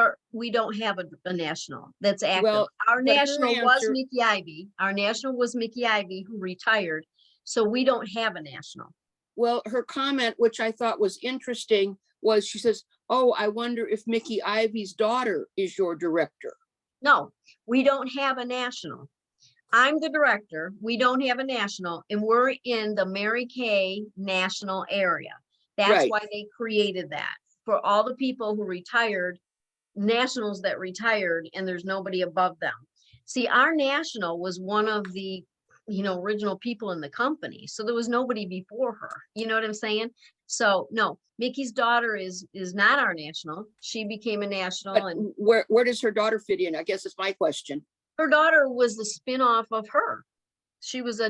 don't have a national that's active. Well, Our but her national was answer- Mickey Ivy. Our national was Mickey Ivy, who retired. So we don't have a national. Well, her comment, which I thought was interesting, was she says, oh, I wonder if Mickey Ivy's daughter is your director. No, we don't have a national. I'm the director. We don't have a national, and we're in the Mary Kay national area. That's Right. why they created that for all the people who retired, nationals that retired, and there's nobody above them. See, our national was one of the, you know, original people in the company. So there was nobody before her. You know what I'm saying? So no, Mickey's daughter is not our national. She became a national, But and where does her daughter fit in? I guess is my question. her daughter was the spin-off of her. She was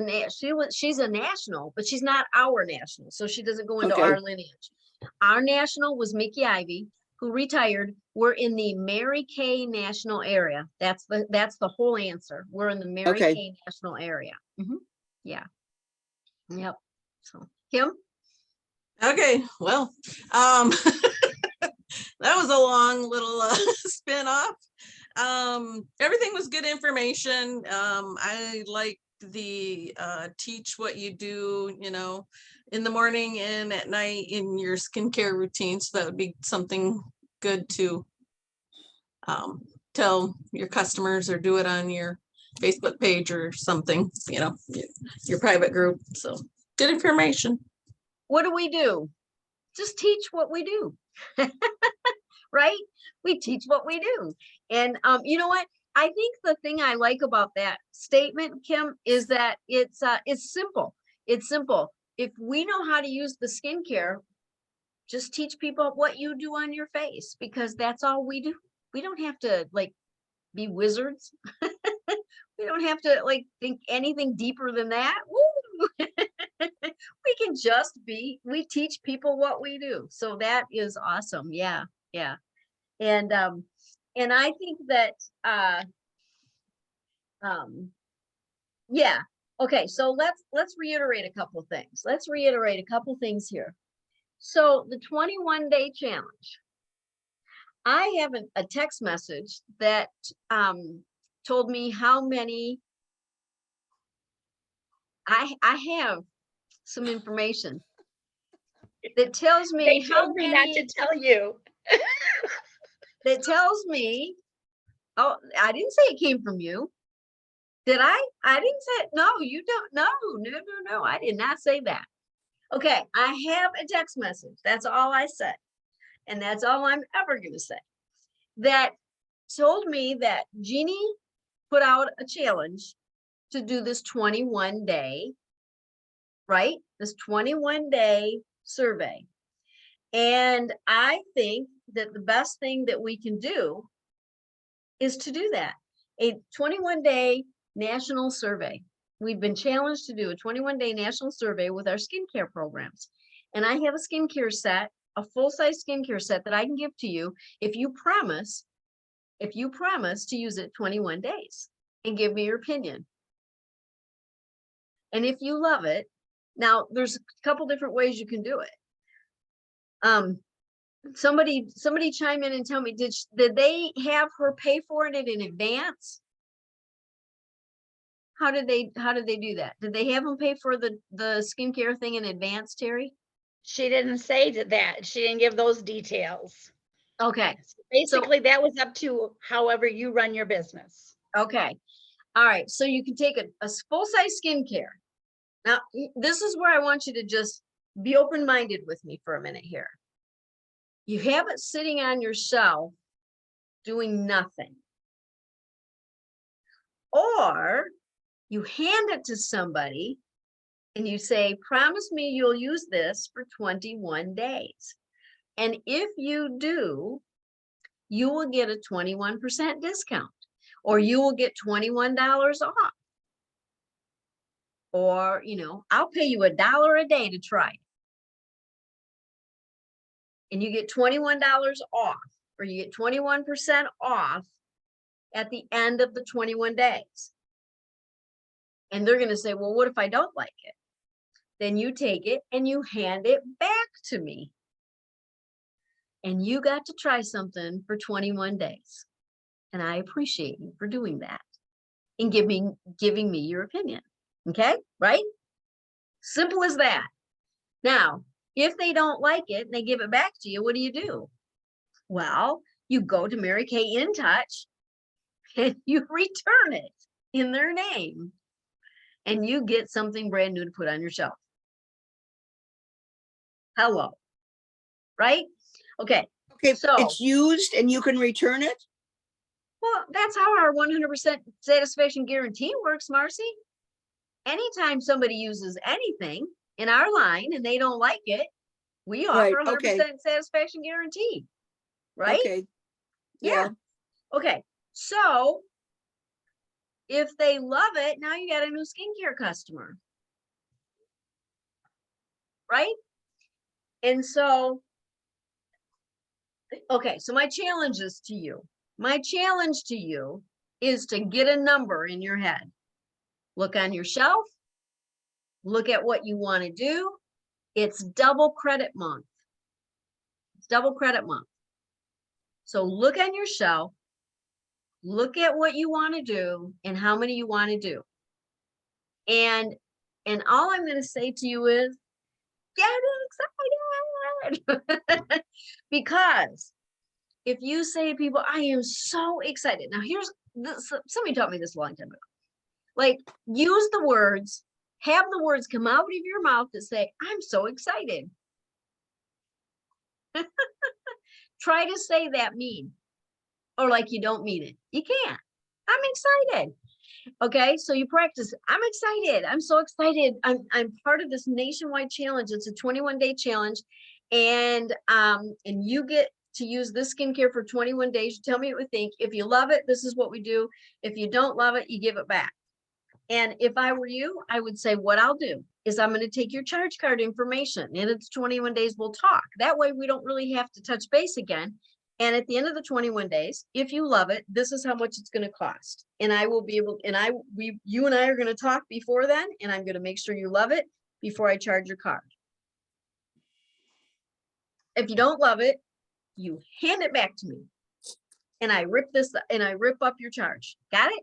she's a national, but she's not our national. So she doesn't go into Okay. our lineage. Our national was Mickey Ivy, who retired. We're in the Mary Kay national area. That's the whole answer. We're in the Mary Okay. Kay national area. Yeah. Yep. So Kim? Okay, well, that was a long little spin off. Everything was good information. I like the teach what you do, you know, in the morning and at night in your skincare routine. So that would be something good to tell your customers, or do it on your Facebook page or something, you know, your private group. So good information. What do we do? Just teach what we do. Right? We teach what we do. And you know what? I think the thing I like about that statement, Kim, is that it's simple. It's simple. If we know how to use the skincare, just teach people what you do on your face, because that's all we do. We don't have to like be wizards. We don't have to like think anything deeper than that. Woo! We can just we teach people what we do. So that is awesome. Yeah. Yeah. And I think that yeah. Okay, so let's reiterate a couple of things. Let's reiterate a couple things here. So the 21-day challenge. I have a text message that told me how many. I have some information that tells me They how told me not to many. tell you. That tells me, oh, I didn't say it came from you. Did I? I didn't say, no, you don't, no, I did not say that. Okay, I have a text message. That's all I said. And that's all I'm ever going to say. That told me that Jeannie put out a challenge to do this 21 day, right? This 21 day survey. And I think that the best thing that we can do is to do that. A 21 day national survey. We've been challenged to do a 21 day national survey with our skincare programs. And I have a skincare set, a full-size skincare set that I can give to you if you promise to use it 21 days and give me your opinion. And if you love it, now there's a couple different ways you can do it. Somebody chime in and tell me, did they have her pay for it in advance? How did they do that? Did they have them pay for the skincare thing in advance, Terry? She didn't say that. She didn't give those details. Okay. Basically, that was up to however you run your business. Okay. All right. So you can take a full-size skincare. Now, this is where I want you to just be open-minded with me for a minute here. You have it sitting on your shelf doing nothing. Or you hand it to somebody and you say, promise me you'll use this for 21 days. And if you do, you will get a 21% discount, or you will get $21 off. Or, I'll pay you $1 a day to try it. And you get $21 off, or you get 21% off at the end of the 21 days. And they're going to say, well, what if I don't like it? Then you take it and you hand it back to me. And you got to try something for 21 days. And I appreciate you for doing that and giving me your opinion. Okay, right? Simple as that. Now, if they don't like it and they give it back to you, what do? Well, you go to Mary Kay In Touch and you return it in their name and you get something brand new to put on your shelf. Hello, right? Okay. Okay, So- it's used and you can return it? Well, that's how our 100% satisfaction guarantee works, Marcy. Anytime somebody uses anything in our line and they don't like it, we offer Right, 100% okay. satisfaction guarantee, right? Okay. Yeah. Okay. So if they love it, now you got a new skincare customer, right? And so, okay, so my challenge to you is to get a number in your head. Look on your shelf, look at what you want to do. It's double credit month. It's double credit month. So look on your shelf, look at what you want to do and how many you want to do. And all I'm going to say to you is, get excited. Because if you say to people, I am so excited. Now here's this, somebody taught me this a long time ago. Like, use the words, have the words come out of your mouth that say, I'm so excited. Try to say that mean, or like you don't mean it. You can't. I'm excited. Okay, so you practice. I'm excited. I'm so excited. I'm part of this nationwide challenge. It's a 21-day challenge, and you get to use this skincare for 21 days. You tell me what you think. If you love it, this is what we do. If you don't love it, you give it back. And if I were you, I would say what I'll do is I'm going to take your charge card information, and it's 21 days, we'll talk. That way we don't really have to touch base again. And at the end of the 21 days, if you love it, this is how much it's going to cost. And I will be able, you and I are going to talk before then, and I'm going to make sure you love it before I charge your card. If you don't love it, you hand it back to me and I rip up your charge. Got it?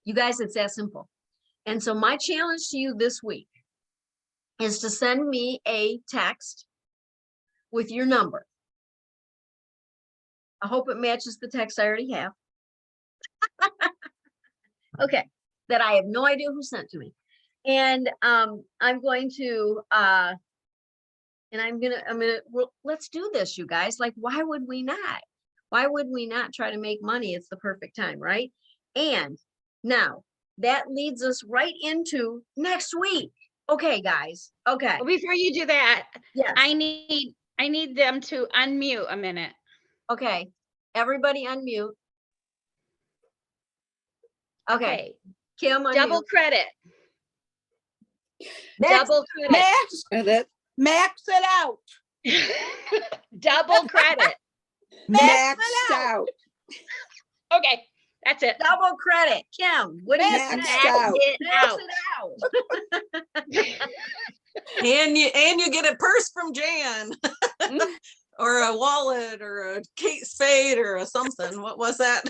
You guys, it's that simple. And so my challenge to you this week is to send me a text with your number. I hope it matches the text I already have. Okay, that I have no idea who sent to me. And I'm going to, well, let's do this, you guys. Like, why would we not? Why would we not try to make money? It's the perfect time, right? And now that leads us right into next week. Okay, guys. Okay. Well, before you do that, Yes. I need them to unmute a minute. Okay. Everybody unmute. Okay. Okay, Kim, unmute. double credit, Next, double credit, Max, That max it out. double credit. Max maxed out. Okay, that's it. Double credit. Kim, what do you say? Maxed out. It Max out. it out. And you get a purse from Jan. Or a wallet or a Kate Spade or a something. What was that?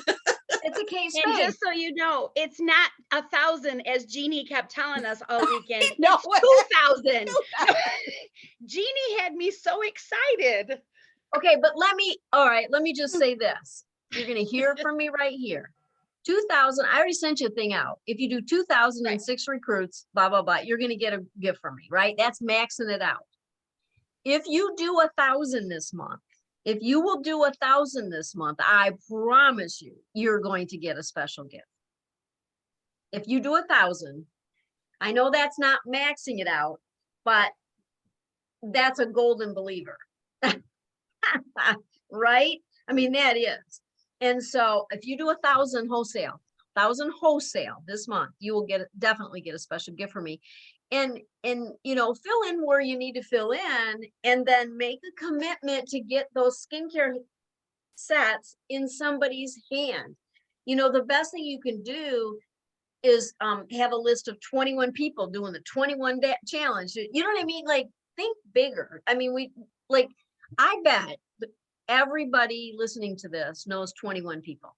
It's a case And fade. just so you know, it's not 1,000 as Jeannie kept telling us all weekend. No, It's 2,000. Jeannie had me so excited. Okay, but all right, let me just say this. You're gonna hear from me right here. 2,000, I already sent you a thing out. If you do 2,006 recruits, blah, blah, blah, you're gonna get a gift from me, right? That's maxing it out. If you do 1,000 this month, if you will do 1,000 this month, I promise you, you're going to get a special gift. If you do 1,000, I know that's not maxing it out, but that's a golden believer. Right? I mean, that is. And so if you do 1,000 wholesale this month, you will definitely get a special gift from me. And fill in where you need to fill in, and then make a commitment to get those skincare sets in somebody's hand. The best thing you can do is have a list of 21 people doing the 21-day challenge. You know what I mean? Like, think bigger. I mean, I bet everybody listening to this knows 21 people.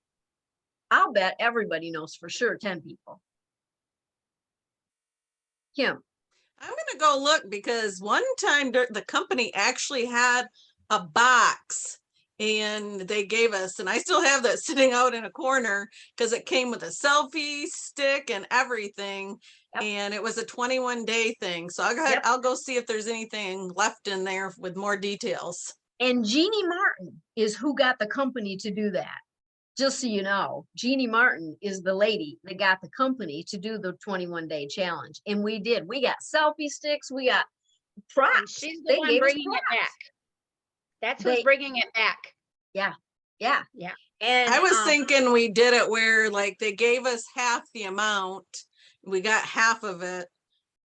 I'll bet everybody knows for sure 10 people. Kim. I'm gonna go look because one time the company actually had a box and they gave us, and I still have that sitting out in a corner because it came with a selfie stick and everything. Yep. And it was a 21-day thing. So Yep. I'll go see if there's anything left in there with more details. And Jeannie Martin is who got the company to do that. Just so you know, Jeannie Martin is the lady that got the company to do the 21-day challenge. And we got selfie sticks, we got And props. she's the They one gave us bringing it props. back. That's who's bringing it back. Yeah. Yeah. And I was thinking we did it where like they gave us half the amount. We got half of it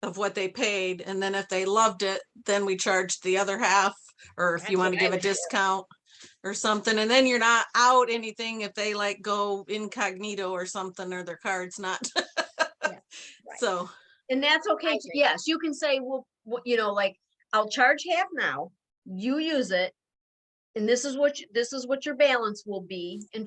of what they paid. And then if they loved it, then we charged the other half, or if you That's want to what I give a would do. discount or something. And then you're not out anything if they like go incognito or something, or their card's not. right. So and that's okay. I too. agree. Yes, you can say, well, like, I'll charge half now, you use it. And this is what your balance will be in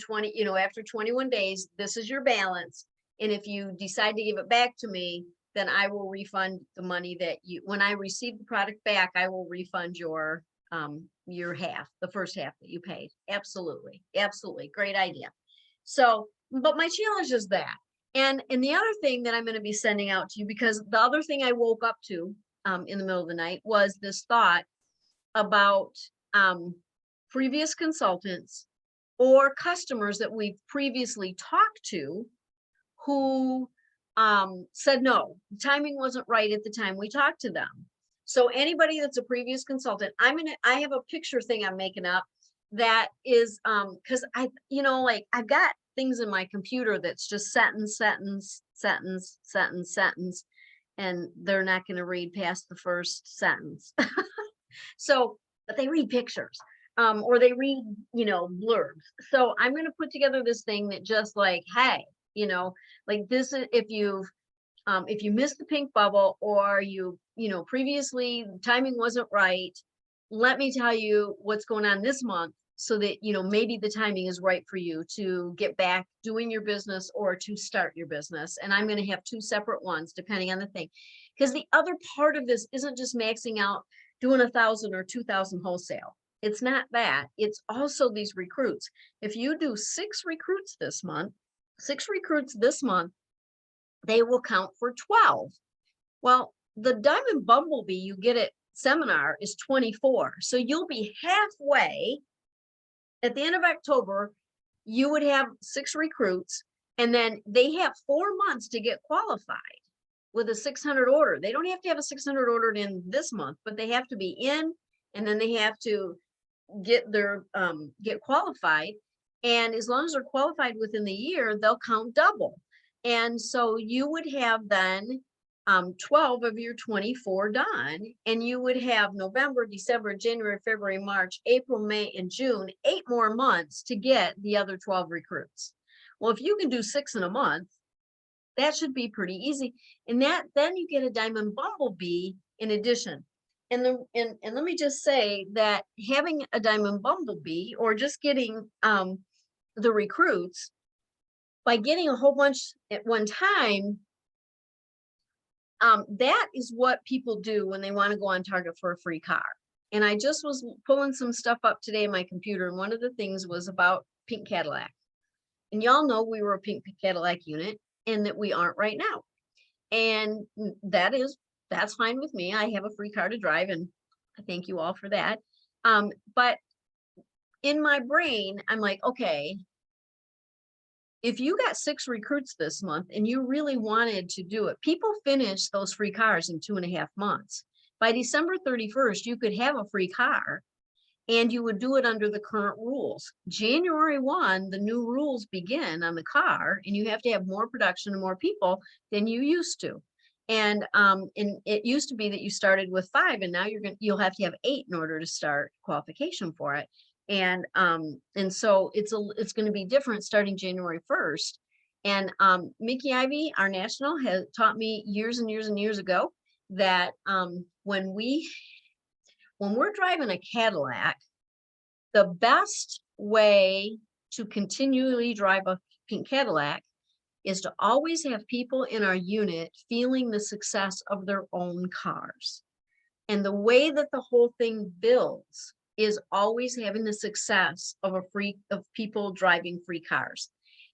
after 21 days, this is your balance. And if you decide to give it back to me, then I will refund the money when I receive the product back, I will refund your half, the first half that you paid. Absolutely. Absolutely. Great idea. So, but my challenge is that. And the other thing that I'm going to be sending out to you, because the other thing I woke up to in the middle of the night was this thought about previous consultants or customers that we've previously talked to who said no, the timing wasn't right at the time we talked to them. So anybody that's a previous consultant, I have a picture thing I'm making up that is because I've got things in my computer that's just sentence, and they're not going to read past the first sentence. So, but they read pictures. Or they read, blurbs. So I'm going to put together this thing that just like, hey, like this is if you missed the pink bubble, or previously timing wasn't right, let me tell you what's going on this month, so that maybe the timing is right for you to get back doing your business or to start your business. And I'm going to have 2 separate ones depending on the thing, because the other part of this isn't just maxing out doing 1,000 or 2,000 wholesale. It's not that. It's also these recruits. If you do 6 recruits this month, they will count for 12. Well, the Diamond Bumblebee you get at seminar is 24. So you'll be halfway. At the end of October, you would have 6 recruits. And then they have 4 months to get qualified with a 600 order. They don't have to have a 600 ordered in this month, but they have to be in, and then they have to get their, get qualified. And as long as they're qualified within the year, they'll count double. And so you would have then 12 of your 24 done, and you would have November, December, January, February, March, April, May, and June, 8 more months to get the other 12 recruits. Well, if you can do 6 in a month, that should be pretty easy. And that, then you get a Diamond Bumblebee in addition. And let me just say that having a Diamond Bumblebee, or just getting the recruits, by getting a whole bunch at one time, that is what people do when they want to go on Target for a free car. And I just was pulling some stuff up today in my computer, and one of the things was about Pink Cadillac. And y'all know we were a Pink Cadillac unit, and that we aren't right now. And that's fine with me. I have a free car to drive, and I thank you all for that. But in my brain, I'm like, okay, if you got 6 recruits this month and you really wanted to do it, people finish those free cars in 2.5 months. By December 31st, you could have a free car, and you would do it under the current rules. January 1, the new rules begin on the car, and you have to have more production and more people than you used to. And it used to be that you started with 5, and now you'll have to have 8 in order to start qualification for it. And so it's going to be different starting January 1st. And Mickey Ivy, our national, has taught me years and years and years ago that when we're driving a Cadillac, the best way to continually drive a Pink Cadillac is to always have people in our unit feeling the success of their own cars. And the way that the whole thing builds is always having the success of people driving free cars.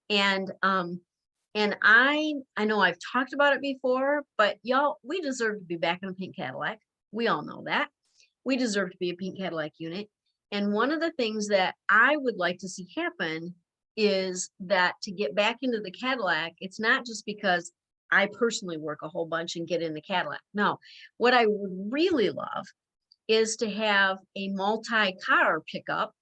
And I know I've talked about it before, but y'all, we deserve to be back in a Pink Cadillac. We all know that. We deserve to be a Pink Cadillac unit. And one of the things that I would like to see happen is that to get back into the Cadillac, it's not just because I personally work a whole bunch and get in the Cadillac. No, what I would really love is to have a multi-car pickup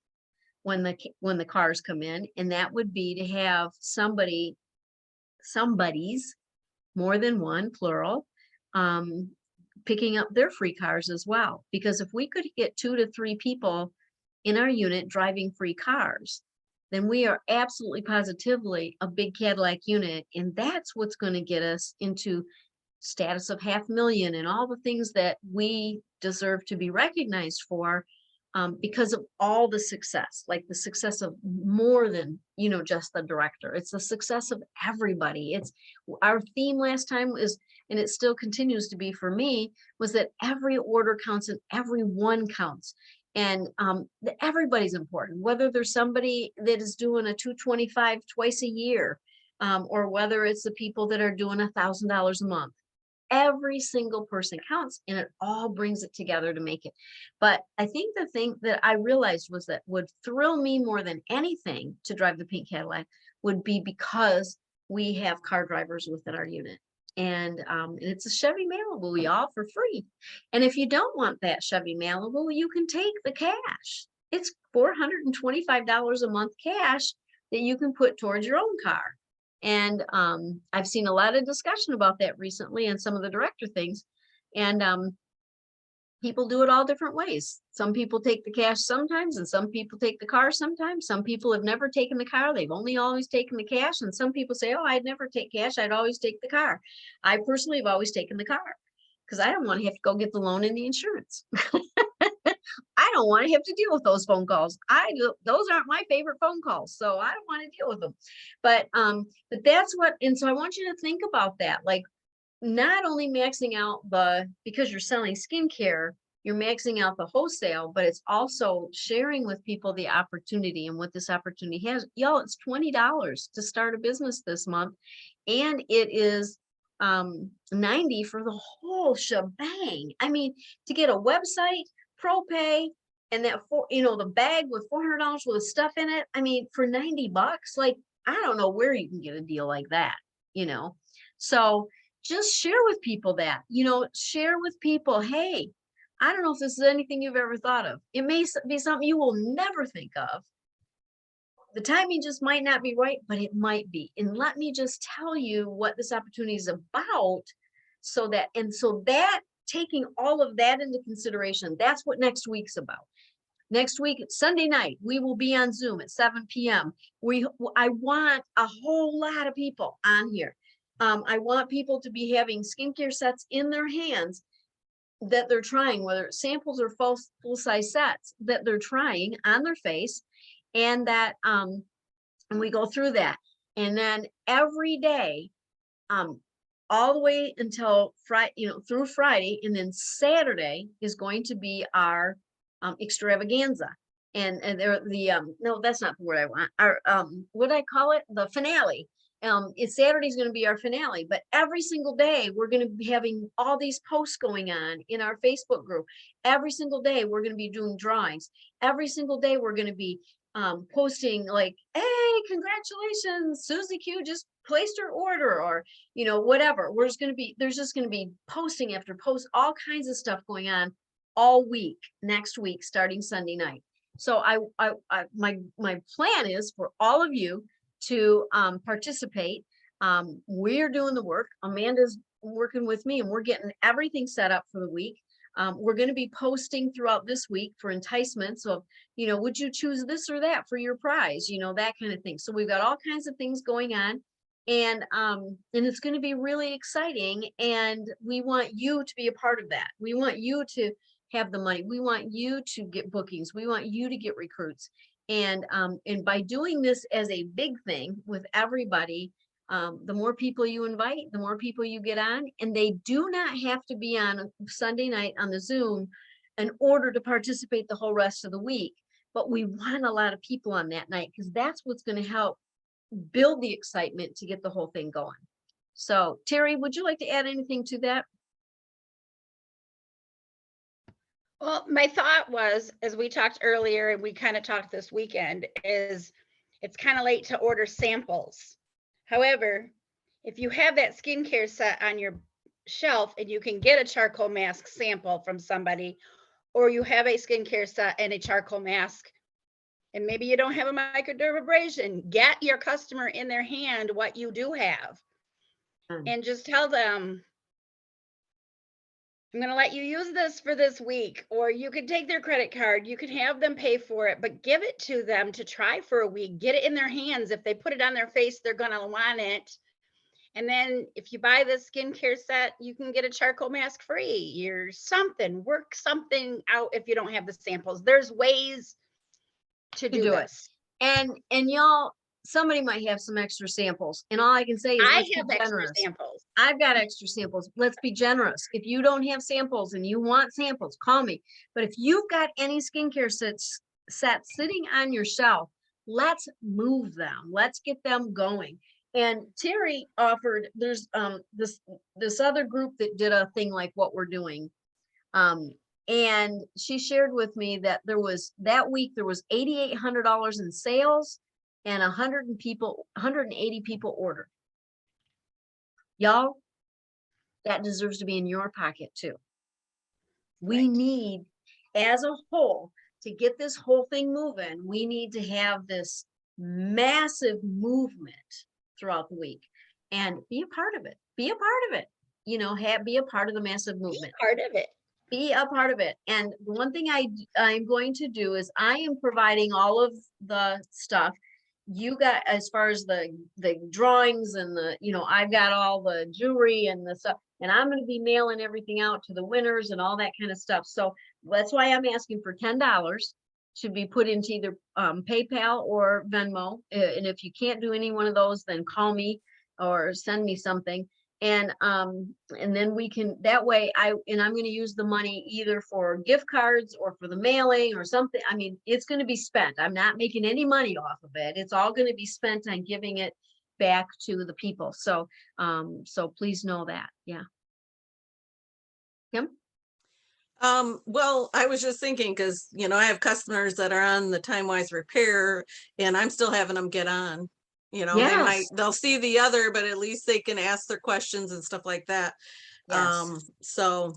when the cars come in, and that would be to have somebody's, more than one, plural, picking up their free cars as well. Because if we could get 2 to 3 people in our unit driving free cars, then we are absolutely positively a big Cadillac unit. And that's what's going to get us into status of 500,000 and all the things that we deserve to be recognized for, because of all the success, like the success of more than, just the director. It's the success of everybody. It's our theme last time is, and it still continues to be for me, was that every order counts and every one counts. And everybody's important, whether there's somebody that is doing a 225 twice a year, or whether it's the people that are doing $1,000 a month. Every single person counts, and it all brings it together to make it. But I think the thing that I realized was that would thrill me more than anything to drive the Pink Cadillac would be because we have car drivers within our unit. And it's a Chevy Malibu, y'all, for free. And if you don't want that Chevy Malibu, you can take the cash. It's $425 a month cash that you can put towards your own car. And I've seen a lot of discussion about that recently and some of the director things. And people do it all different ways. Some people take the cash sometimes, and some people take the car sometimes. Some people have never taken the car. They've only always taken the cash. And some people say, oh, I'd never take cash. I'd always take the car. I personally have always taken the car because I don't want to have to go get the loan and the insurance. I don't want to have to deal with those phone calls. Those aren't my favorite phone calls, so I don't want to deal with them. But that's what, and so I want you to think about that. Like, not only maxing out because you're selling skincare, you're maxing out the wholesale, but it's also sharing with people the opportunity and what this opportunity has. Y'all, it's $20 to start a business this month, and it is $90 for the whole shebang. I mean, to get a website, ProPay, and that the bag with $400 worth of stuff in it. I mean, for $90, like, I don't know where you can get a deal like that, you know? So just share with people that, share with people, hey, I don't know if this is anything you've ever thought of. It may be something you will never think of. The timing just might not be right, but it might be. And let me just tell you what this opportunity is about, so that taking all of that into consideration, that's what next week's about. Next week, Sunday night, we will be on Zoom at 7 p.m. I want a whole lot of people on here. I want people to be having skincare sets in their hands that they're trying, whether it's samples or full-size sets that they're trying on their face, and that and we go through that. And then every day, all the way until Friday, through Friday, and then Saturday is going to be our extravaganza. And there no, that's not the word I want. Our what do I call it? The finale. Saturday's going to be our finale, but every single day we're going to be having all these posts going on in our Facebook group. Every single day we're going to be doing drawings. Every single day we're going to be posting like, hey, congratulations, Susie Q just placed her order, or whatever. There's just going to be posting after post, all kinds of stuff going on all week, next week, starting Sunday night. So my plan is for all of you to participate. We're doing the work. Amanda's working with me, and we're getting everything set up for the week. We're going to be posting throughout this week for enticements. So, would you choose this or that for your prize? That kind of thing. So we've got all kinds of things going on, and it's going to be really exciting. And we want you to be a part of that. We want you to have the money. We want you to get bookings. We want you to get recruits. And by doing this as a big thing with everybody, the more people you invite, the more people you get on, and they do not have to be on Sunday night on the Zoom in order to participate the whole rest of the week. But we want a lot of people on that night, because that's what's going to help build the excitement to get the whole thing going. So Terry, would you like to add anything to that? Well, my thought was, as we talked earlier, and we kind of talked this weekend, is it's kind of late to order samples. However, if you have that skincare set on your shelf and you can get a charcoal mask sample from somebody, or you have a skincare set and a charcoal mask, and maybe you don't have a microdermabrasion, get your customer in their hand what you do have. And just tell them, I'm going to let you use this for this week, or you could take their credit card. You can have them pay for it, but give it to them to try for a week. Get it in their hands. If they put it on their face, they're going to want it. And then if you buy this skincare set, you can get a charcoal mask free or something. Work something out if you don't have the samples. There's ways to do this. And y'all, somebody might have some extra samples, and all I can say is, I let's have be extra generous. samples. I've got extra samples. Let's be generous. If you don't have samples and you want samples, call me. But if you've got any skincare sets sitting on your shelf, let's move them. Let's get them going. And Terry offered, there's this other group that did a thing like what we're doing. And she shared with me that that week there was $8,800 in sales, and 180 people ordered. Y'all, that deserves to be in your pocket too. We need, as a whole, to get this whole thing moving, we need to have this massive movement throughout the week, and be a part of it. Be a part of it. Be a part of the massive movement. Part of it. Be a part of it. And the one thing I'm going to do is I am providing all of the stuff. You got, as far as the drawings and I've got all the jewelry and the stuff, and I'm going to be mailing everything out to the winners and all that kind of stuff. So that's why I'm asking for $10 to be put into either PayPal or Venmo. And if you can't do any one of those, then call me or send me something. And then we can, that way I'm going to use the money either for gift cards or for the mailing or something. I mean, it's going to be spent. I'm not making any money off of it. It's all going to be spent on giving it back to the people. So, so please know that. Yeah. Kim? Well, I was just thinking, because, I have customers that are on the Time Wise Repair, and I'm still having them get on, You know, they might, Yes. they'll see the other, but at least they can ask their questions and stuff like that. Yes. So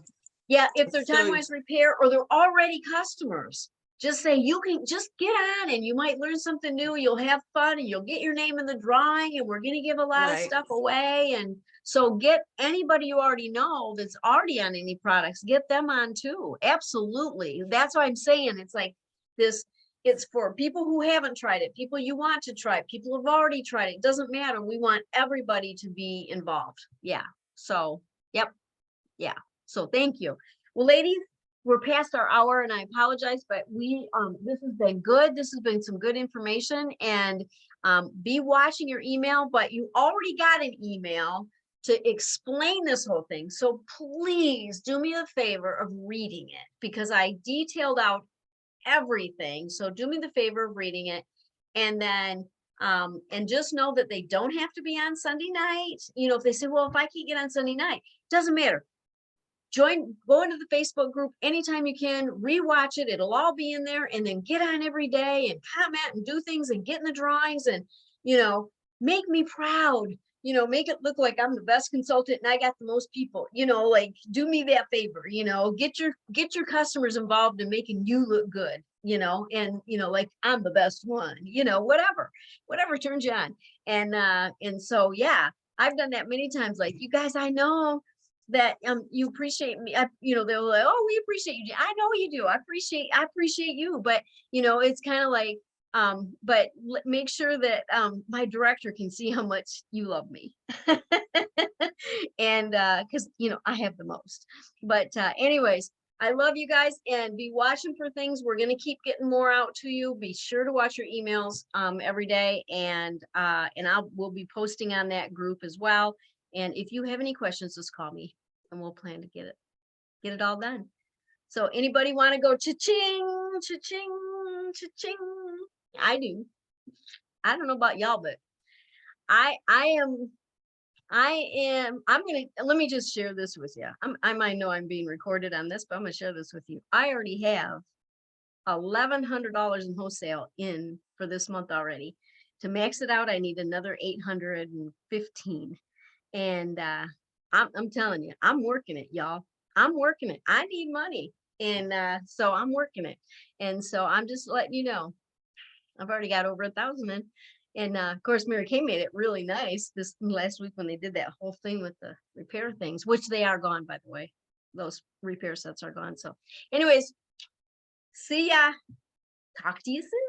Yeah, if they're So- time wise repair or they're already customers, just say you can just get on and you might learn something new. You'll have fun and you'll get your name in the drawing and we're gonna give a lot of Right. stuff away. And so get anybody you already know that's already on any products, get them on too. Absolutely. That's why I'm saying it's like this, it's for people who haven't tried it, people you want to try it, people who've already tried it. It doesn't matter. We want everybody to be involved. Yeah. So, yep. Yeah. So thank you. Well, ladies, we're past our hour and I apologize, but this has been good. This has been some good information and be watching your email, but you already got an email to explain this whole thing. So please do me a favor of reading it because I detailed out everything. So do me the favor of reading it. And then and just know that they don't have to be on Sunday night. You know, if they say, well, if I can't get on Sunday night, doesn't matter. Go into the Facebook group anytime you can, rewatch it. It'll all be in there and then get on every day and comment and do things and get in the drawings and, you know, make me proud, you know, make it look like I'm the best consultant and I got the most people, you know, like do me that favor, you know, get your customers involved in making you look good, you know, and, you know, like I'm the best one, you know, whatever turns you on. And so, yeah, I've done that many times. Like, you guys, I know that you appreciate me. You know, they're like, oh, we appreciate you. I know you do. I appreciate you. But you know, it's kind of like, but make sure that my director can see how much you love me. And because you know, I have the most. But anyways, I love you guys and be watching for things. We're gonna keep getting more out to you. Be sure to watch your emails every day, and we'll be posting on that group as well. And if you have any questions, just call me and we'll plan to get it all done. So anybody want to go cha-ching, cha-ching, cha-ching? I do. I don't know about y'all, but I'm let me just share this with you. I might know I'm being recorded on this, but I'm gonna share this with you. I already have $1,100 in wholesale in for this month already. To max it out, I need another 815. And I'm telling you, I'm working it, y'all. I'm working it. I need money. And so I'm working it. And so I'm just letting you know, I've already got over 1,000 in. And of course, Mary Kay made it really nice this last week when they did that whole thing with the repair things, which they are gone, by the way. Those repair sets are gone. So anyways, see ya. Talk to you soon.